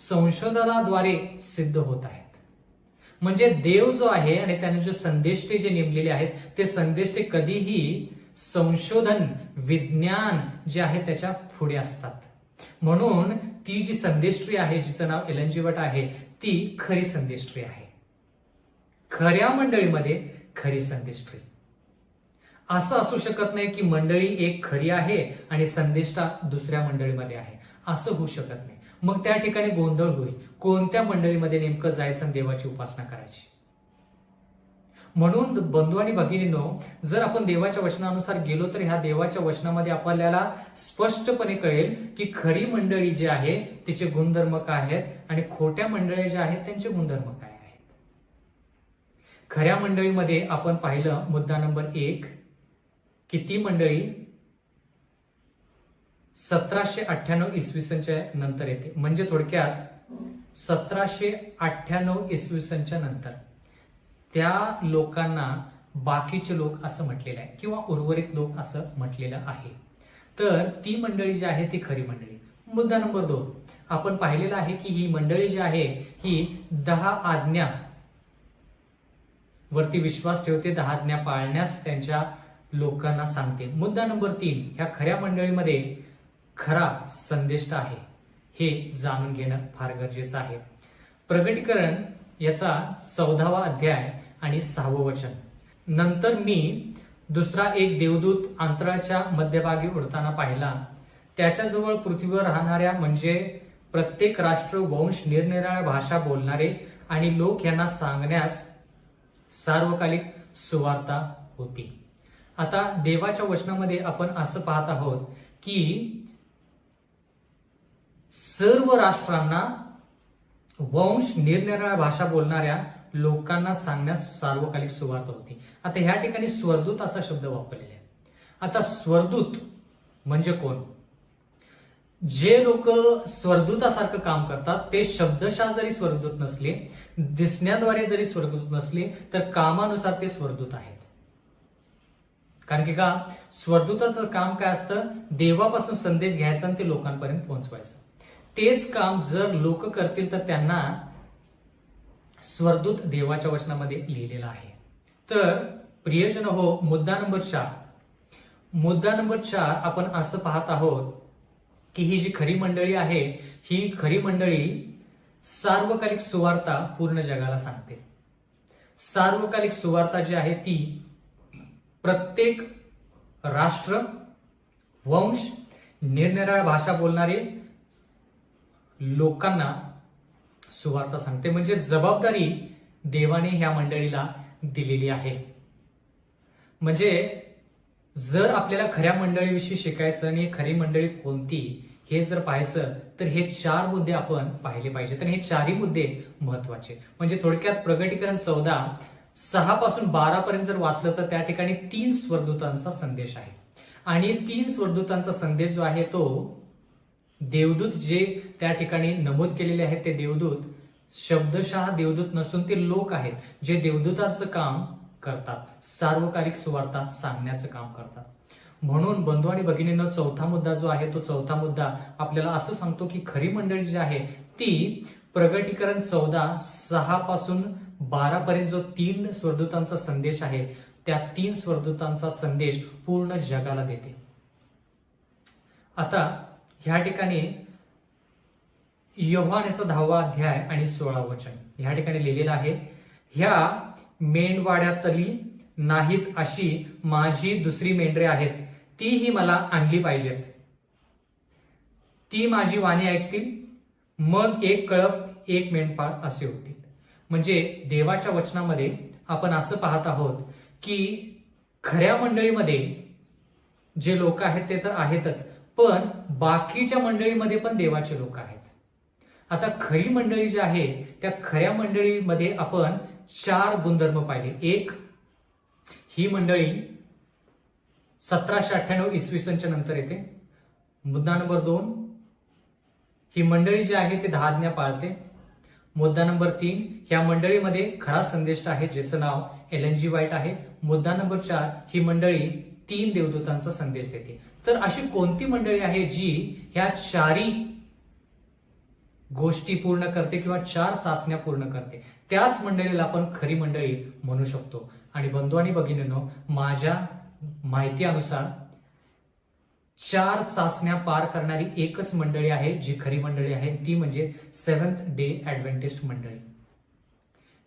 Speaker 4: संशोधनाद्वारे सिद्ध होत आहेत. म्हणजे देव जो आहे आणि त्याने जे संदेष्टे जे नेमलेले आहेत ते संदेष्टे कधीही संशोधन, विज्ञान जे आहे त्याच्या पुढे असतात. म्हणून ती जी संदेष्टी आहे, जिचं नाव एलन जी व्हाईट आहे, ती खरी संदेष्टी आहे. खऱ्या मंडळीमध्ये खरी संदेष्टी. असं असू शकत नाही की मंडळी एक खरी आहे आणि संदेष्टा दुसऱ्या मंडळीमध्ये आहे, असं होऊ शकत नाही. मग त्या ठिकाणी गोंधळ होईल. कोणत्या मंडळीमध्ये नेमकं जायचं आणि देवाची उपासना करायची. म्हणून बंधू आणि भगिनींनो, जर आपण देवाच्या वचनानुसार गेलो तर ह्या देवाच्या वचनामध्ये आपल्याला स्पष्टपणे कळेल की खरी मंडळी जी आहे तिचे गुणधर्म काय आहेत आणि खोट्या मंडळी ज्या आहेत त्यांचे गुणधर्म काय आहेत. खऱ्या मंडळीमध्ये आपण पाहिलं मुद्दा नंबर 1 की ती मंडळी 1798 इसवी सनच्या नंतर येते. म्हणजे थोडक्यात 1798 इसवी सनच्या नंतर त्या लोकांना बाकीचे लोक असं म्हटलेलं आहे किंवा उर्वरित लोक असं म्हटलेलं आहे. तर ती मंडळी जी आहे ती खरी मंडळी. मुद्दा नंबर 2 आपण पाहिलेला आहे की ही मंडळी जी आहे ही 10 आज्ञा वरती विश्वास ठेवते, 10 आज्ञा पाळण्यास त्यांच्या लोकांना सांगते. मुद्दा नंबर 3 ह्या खऱ्या मंडळीमध्ये खरा संदेष्टा आहे हे जाणून घेणं फार गरजेचं आहे. प्रगटीकरण याचा 14वा अध्याय आणि 6वं वचन. नंतर मी दुसरा एक देवदूत अंतराळच्या मध्यभागी उडताना पाहिला. त्याच्याजवळ पृथ्वीवर राहणाऱ्या म्हणजे प्रत्येक राष्ट्र, वंश, निरनिराळ्या भाषा बोलणारे आणि लोक यांना सांगण्यास सार्वकालिक सुवार्ता होती. आता देवाच्या वचनामध्ये आपण असं पाहत आहोत की सर्व राष्ट्रांना, वंश, निरनिराळ्या भाषा बोलणाऱ्या लोकांना सांगण्यास सार्वकालिक सुवार्ता होती. आता ह्या ठिकाणी स्वर्दूत असा शब्द वापरलेला आहे. आता स्वर्दूत म्हणजे कोण? जे लोक स्वर्दूतासारखं काम करतात ते शब्दशः जरी स्वर्दूत नसले, दिसण्याद्वारे जरी स्वर्दूत नसले तर कामानुसार ते स्वर्दूत आहेत. कारण की का, स्वर्दूताचं काम काय असतं? देवापासून संदेश घ्यायचा आणि ते लोकांपर्यंत पोहोचवायचं. तेच काम जर लोक करतील तर त्यांना स्वर्दूत देवाच्या वचनामध्ये लिहिलेलं आहे. तर प्रियजन हो, मुद्दा नंबर 4 आपण असं पाहत आहोत की ही जी खरी मंडळी आहे ही खरी मंडळी सार्वकालिक सुवार्ता पूर्ण जगाला सांगते. सार्वकालिक सुवार्ता जी आहे ती प्रत्येक राष्ट्र, वंश, निरनिराळ्या भाषा बोलणारे लोकांना सुवार्ता सांगते. म्हणजे जबाबदारी देवाने ह्या मंडळीला दिलेली आहे. म्हणजे जर आपल्याला खऱ्या मंडळीविषयी शिकायचं आणि खरी मंडळी कोणती हे जर पाहायचं तर हे 4 मुद्दे आपण पाहिले पाहिजेत आणि हे 4ही मुद्दे महत्वाचे. म्हणजे थोडक्यात प्रगटीकरण 14 6 पासून 12 पर्यंत जर वाचलं तर त्या ठिकाणी 3 स्वर्गदूतांचा संदेश आहे. आणि 3 स्वर्गदूतांचा संदेश जो आहे तो देवदूत जे त्या ठिकाणी नमूद केलेले आहेत ते देवदूत शब्दशः देवदूत नसून ते लोक आहेत जे देवदूतांचं काम करतात, सार्वकालिक सुवार्ता सांगण्याचं काम करतात. म्हणून बंधू आणि भगिनींनो, चौथा मुद्दा जो आहे तो चौथा मुद्दा आपल्याला असं सांगतो की खरी मंडळी जी आहे ती प्रगटीकरण 14:6 पासून 12 पर्यंत जो 3 स्वर्गदूतांचा संदेश आहे त्या 3 स्वर्गदूतांचा संदेश पूर्ण जगाला देते. आता ह्या ठिकाणी योहान याचा 10वा अध्याय आणि 16 वचन ह्या ठिकाणी लिहिलेलं आहे, ह्या मेंढवाड्यातली नाहीत अशी माझी दुसरी मेंढरे आहेत, तीही मला आणली पाहिजेत. ती माझी वाणी ऐकतील, मग एक कळप एक मेंढपाळ असे होतील. म्हणजे देवाच्या वचनामध्ये आपण असं पाहत आहोत की खऱ्या मंडळीमध्ये जे लोक आहेत ते तर आहेतच, पण बाकीच्या मंडळीमध्ये पण देवाचे लोक आहेत. आता खरी मंडळी जी आहे त्या खऱ्या मंडळीमध्ये आपण 4 गुणधर्म पाहिले. एक, ही मंडळी 1798 इसवी सनच्या नंतर येते. मुद्दा नंबर 2, ही मंडळी जी आहे ती 10 आज्ञा पाळते. मुद्दा नंबर 3, ह्या मंडळीमध्ये खरा संदेष्टा आहे ज्याचं नाव एलन जी व्हाईट आहे. मुद्दा नंबर 4, ही मंडळी 3 देवदूतांचा संदेश देते. तर अशी कोणती मंडळी आहे जी ह्या 4 गोष्टी पूर्ण करते किंवा 4 चाचण्या पूर्ण करते, त्याच मंडळीला आपण खरी मंडळी म्हणू शकतो. आणि बंधू आणि भगिनींनो, माझ्या माहितीनुसार 4 चाचण्या पार करणारी एकच मंडळी आहे जी खरी मंडळी आहे, ती म्हणजे सेव्हन्थ डे ऍडव्हेंटिस्ट मंडळी,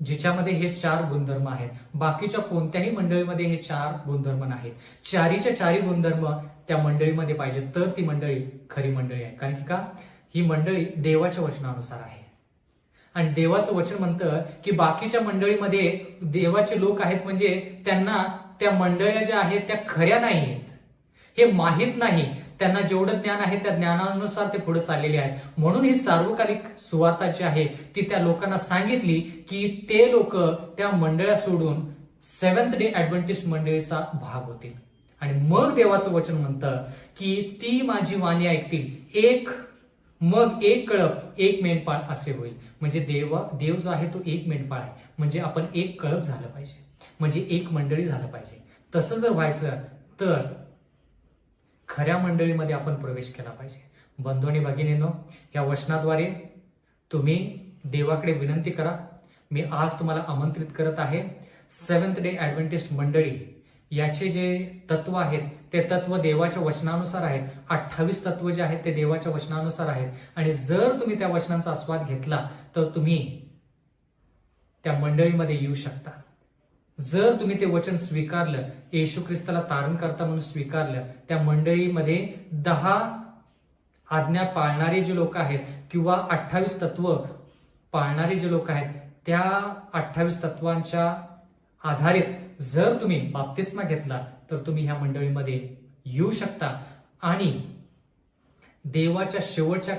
Speaker 4: जिच्यामध्ये हे 4 गुणधर्म आहेत. बाकीच्या कोणत्याही मंडळीमध्ये हे 4 गुणधर्म नाहीत. 4च्या 4 गुणधर्म त्या मंडळीमध्ये पाहिजे तर ती मंडळी खरी मंडळी आहे. कारण की का, ही मंडळी देवाच्या वचनानुसार आहे. आणि देवाचं वचन म्हणतं की बाकीच्या मंडळीमध्ये देवाचे लोक आहेत म्हणजे त्यांना त्या मंडळ्या ज्या आहेत त्या खऱ्या नाही आहेत, हे माहीत नाही. त्यांना जेवढं ज्ञान आहे त्या ज्ञानानुसार ते पुढे चाललेले आहेत. म्हणून ही सार्वकालिक सुवार्ता जी आहे ती त्या लोकांना सांगितली की ते लोक त्या मंडळ्या सोडून सेव्हन्थ डे ऍडव्हेंटिस्ट मंडळीचा भाग होतील. आणि मग देवाचं वचन म्हणतं की ती माझी वाणी ऐकतील, मग एक कळप एक मेंढपाळ असे होईल. म्हणजे देव जो आहे तो एक मेंढपाळ आहे, म्हणजे आपण एक कळप झालं पाहिजे, म्हणजे एक मंडळी झालं पाहिजे. तसं जर व्हायचं तर खऱ्या मंडळीमध्ये आपण प्रवेश केला पाहिजे. बंधू आणि भगिनींनो, या वचनाद्वारे तुम्ही देवाकडे विनंती करा. मी आज तुम्हाला आमंत्रित करत आहे. सेव्हन्थ डे ऍडव्हेंटिस्ट मंडळी याचे जे तत्व आहेत ते तत्व देवाच्या वचनानुसार आहेत. 28 तत्व जे आहेत ते देवाच्या वचनानुसार आहेत. आणि जर तुम्ही त्या वचनांचा आस्वाद घेतला तर तुम्ही त्या मंडळीमध्ये येऊ शकता. जर तुम्ही ते वचन स्वीकारलं, येशू ख्रिस्ताला तारणकर्ता म्हणून स्वीकारलं, त्या मंडळीमध्ये 10 आज्ञा पाळणारे जे लोक आहेत किंवा 28 तत्व पाळणारे जे लोक आहेत त्या 28 तत्वांच्या आधारित जर तुम्ही बाप्तिस्मा घेतला तर तुम्ही ह्या मंडळीमध्ये येऊ शकता. आणि देवाच्या शेवटच्या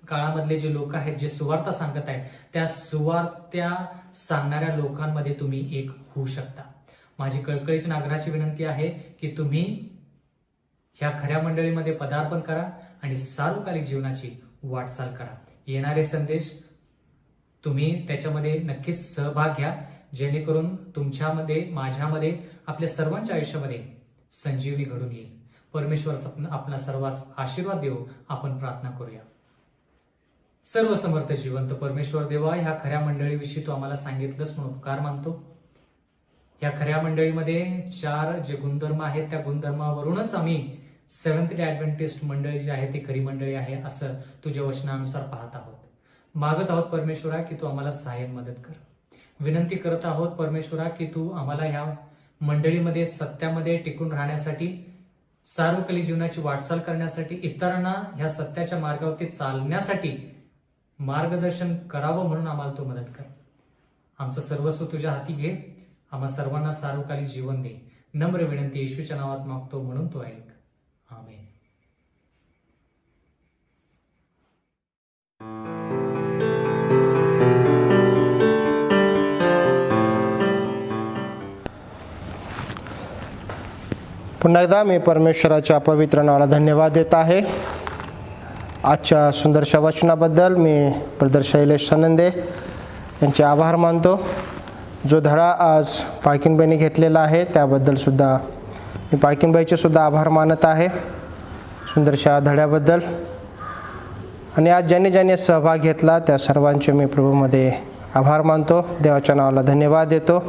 Speaker 4: काळामधले जे लोक आहेत जे सुवार्ता सांगत आहेत त्या सुवार्त्या सांगणाऱ्या लोकांमध्ये तुम्ही एक होऊ शकता. माझी कळकळीची नागराची विनंती आहे की तुम्ही ह्या खऱ्या मंडळीमध्ये पदार्पण करा आणि सार्वकालिक जीवनाची वाटचाल करा. येणारे संदेश तुम्ही त्याच्यामध्ये नक्कीच सहभाग घ्या, जेणेकरून तुमच्यामध्ये, माझ्यामध्ये, आपल्या सर्वांच्या आयुष्यामध्ये संजीवनी घडून येईल. परमेश्वर आपला सर्वांस आशीर्वाद देऊ. आपण प्रार्थना करूया. सर्वसमर्थ जिवंत परमेश्वर देवा, ह्या खऱ्या मंडळीविषयी तू आम्हाला सांगितलंस म्हणून उपकार मानतो. ह्या खऱ्या मंडळीमध्ये 4 जे गुणधर्म आहेत त्या गुणधर्मावरूनच आम्ही सेव्हन्थ डे ऍडव्हेंटिस्ट मंडळी जी आहे ती खरी मंडळी आहे असं तुझ्या वचनानुसार पाहत आहोत. मागत आहोत परमेश्वरा की तू आम्हाला सहाय्य मदत कर. विनंती करत आहोत परमेश्वरा की तू आम्हाला ह्या मंडळीमध्ये सत्यामध्ये टिकून राहण्यासाठी, सार्वकालिक जीवनाची वाटचाल करण्यासाठी, इतरांना ह्या सत्याच्या मार्गावरती चालण्यासाठी मार्गदर्शन करावं म्हणून आम्हाला तू मदत कर. आमचं सर्वस्व तुझ्या हाती घे. आम्हा सर्वांना सार्वकालिक जीवन दे. नम्र विनंती येशूच्या नावात मागतो म्हणून तो ऐक. आमेन.
Speaker 5: पुन्हा एकदा मी परमेश्वराच्या पवित्र नावाला धन्यवाद देत आहे. आजच्या सुंदरशा वचनाबद्दल मी ब्रदर शैलेश सनंदे यांचे आभार मानतो. जो धडा आज पाळकीनबाईंनी घेतलेला आहे त्याबद्दलसुद्धा मी पाळकीनबाईचे सुद्धा आभार मानत आहे सुंदरशा धड्याबद्दल. आणि आज ज्यांनी ज्यांनी सहभाग घेतला त्या सर्वांचे मी प्रभूमध्ये आभार मानतो. देवाच्या नावाला धन्यवाद देतो.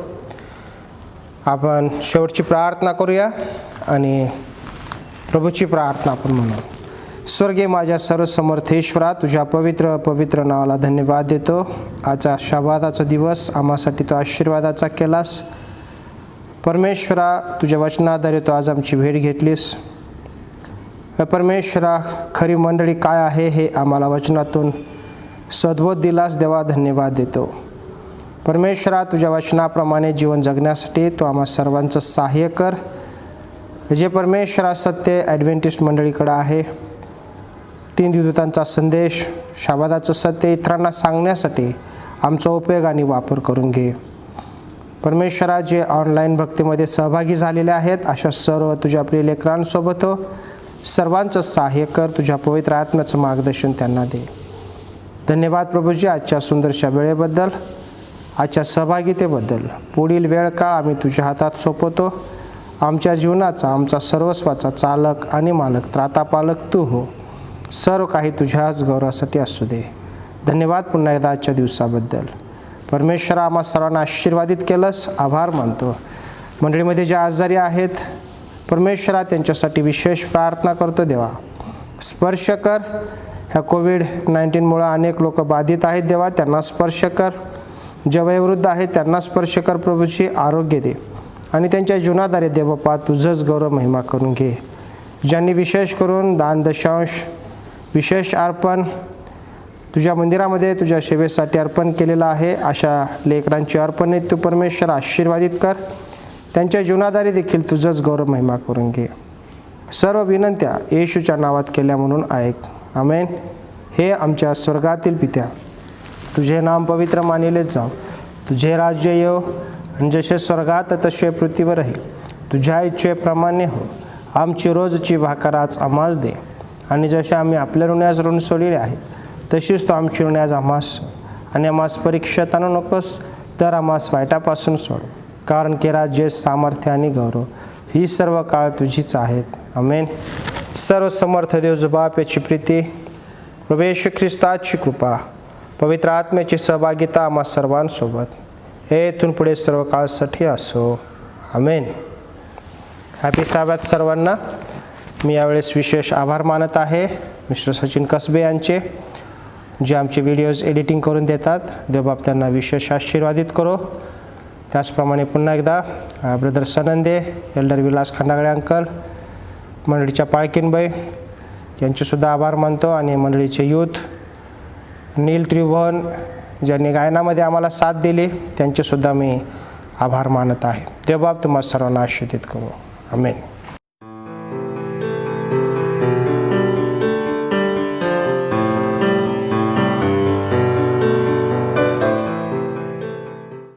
Speaker 5: आपण शेवटची प्रार्थना करूया आणि प्रभूची प्रार्थना आपण म्हणू. स्वर्गीय माझ्या सर्वसमर्थेश्वरा, तुझ्या पवित्र पवित्र नावाला धन्यवाद देतो. आजचा शबादाचा दिवस आम्हासाठी तो आशीर्वादाचा केलास. परमेश्वरा, तुझ्या वचनाद्वारे तो आज आमची भेट घेतलीस. परमेश्वरा, खरी मंडळी काय आहे हे आम्हाला वचनातून सद्बोध दिलास. देवा धन्यवाद देतो. परमेश्वरा, तुझ्या वचनाप्रमाणे जीवन जगण्यासाठी तो आम्हा सर्वांचं सहाय्य कर. जे परमेश्वरा सत्य ॲडव्हेंटिस्ट मंडळीकडं आहे, 3 दिवसांचा संदेश, शाबादाचं सत्य इतरांना सांगण्यासाठी आमचा उपयोग आणि वापर करून घे. परमेश्वरा, जे ऑनलाईन भक्तीमध्ये सहभागी झालेले आहेत अशा सर्व तुझ्या प्रिय लेकरांसोबत हो. सर्वांचं सहाय्य कर. तुझ्या पवित्र आत्म्याचं मार्गदर्शन त्यांना दे. धन्यवाद प्रभूजी आजच्या सुंदरशा वेळेबद्दल, आजच्या सहभागितेबद्दल. पुढील वेळ काळ आम्ही तुझ्या हातात सोपवतो. आमच्या जीवनाचा, आमचा सर्वस्वाचा चालक आणि मालक, त्राता पालक तू हो. सर्व काही तुझ्याच गौरवासाठी असू दे. धन्यवाद पुन्हा एकदा आजच्या दिवसाबद्दल. परमेश्वरा, आम्हा सर्वांना आशीर्वादित केलंस. आभार मानतो. मंडळीमध्ये जे आजारी आहेत परमेश्वरा, त्यांच्यासाठी विशेष प्रार्थना करतो. देवा स्पर्श कर. ह्या कोविड-19मुळे अनेक लोक बाधित आहेत. देवा त्यांना स्पर्श कर. जे वयोवृद्ध आहेत त्यांना स्पर्श कर. प्रभूची आरोग्य दे आणि त्यांच्या जीवनाद्वारे देवबापा तुझंच गौरव महिमा करून घे. ज्यांनी विशेष करून दान दशांश, विशेष अर्पण तुझ्या मंदिरामध्ये तुझ्या सेवेसाठी अर्पण केलेलं आहे, अशा लेकरांची अर्पणे तू परमेश्वर आशीर्वादित कर. त्यांच्या जीवनाद्वारे देखील तुझंच गौरव महिमा करून घे. सर्व विनंत्या येशूच्या नावात केल्या म्हणून ऐक. आमेन. हे आमच्या स्वर्गातील पित्या, तुझे नाम पवित्र मानिले जाव. तुझे राज्य येव आणि जसे स्वर्गात तसे पृथ्वीवरही तुझ्या इच्छेप्रमाणे हो. आमची रोजची भाकर आज आम्हास दे आणि जसे आम्ही आपल्या ऋणास ऋण सोडलेले आहे तशीच तो आमची ऋणास आम्हास, आणि आम्हास परीक्षेत आणू नकोस तर आम्हास वाईटापासून सोड. कारण की राज्य, सामर्थ्य आणि गौरव ही सर्व काळ तुझीच आहेत. आमेन. सर्व समर्थ देव जो बाप याची प्रीती, प्रभू येशू ख्रिस्ताची कृपा, पवित्र आत्म्याची सहभागिता आम्हा सर्वांसोबत हे इथून पुढे सर्व काळासाठी असो. आमेन. हॅपी साबॅथ सर्वांना. मी यावेळेस विशेष आभार मानत आहे मिस्टर सचिन कसबे यांचे, जे आमचे व्हिडिओज एडिटिंग करून देतात. देवबाप त्यांना विशेष आशीर्वादित करो. त्याचप्रमाणे पुन्हा एकदा brother Sanande, elder Vilas Khandagale uncle, मंडळीच्या पाळकीनबाई यांचेसुद्धा आभार मानतो. आणि मंडळीचे यूथ नील त्रिभुवन ज्यांनी गायनामध्ये आम्हाला साथ दिली त्यांचेसुद्धा मी आभार मानत आहे. देवबाप तुम्हाला सर्वांना आशीर्वादित करू. आमेन.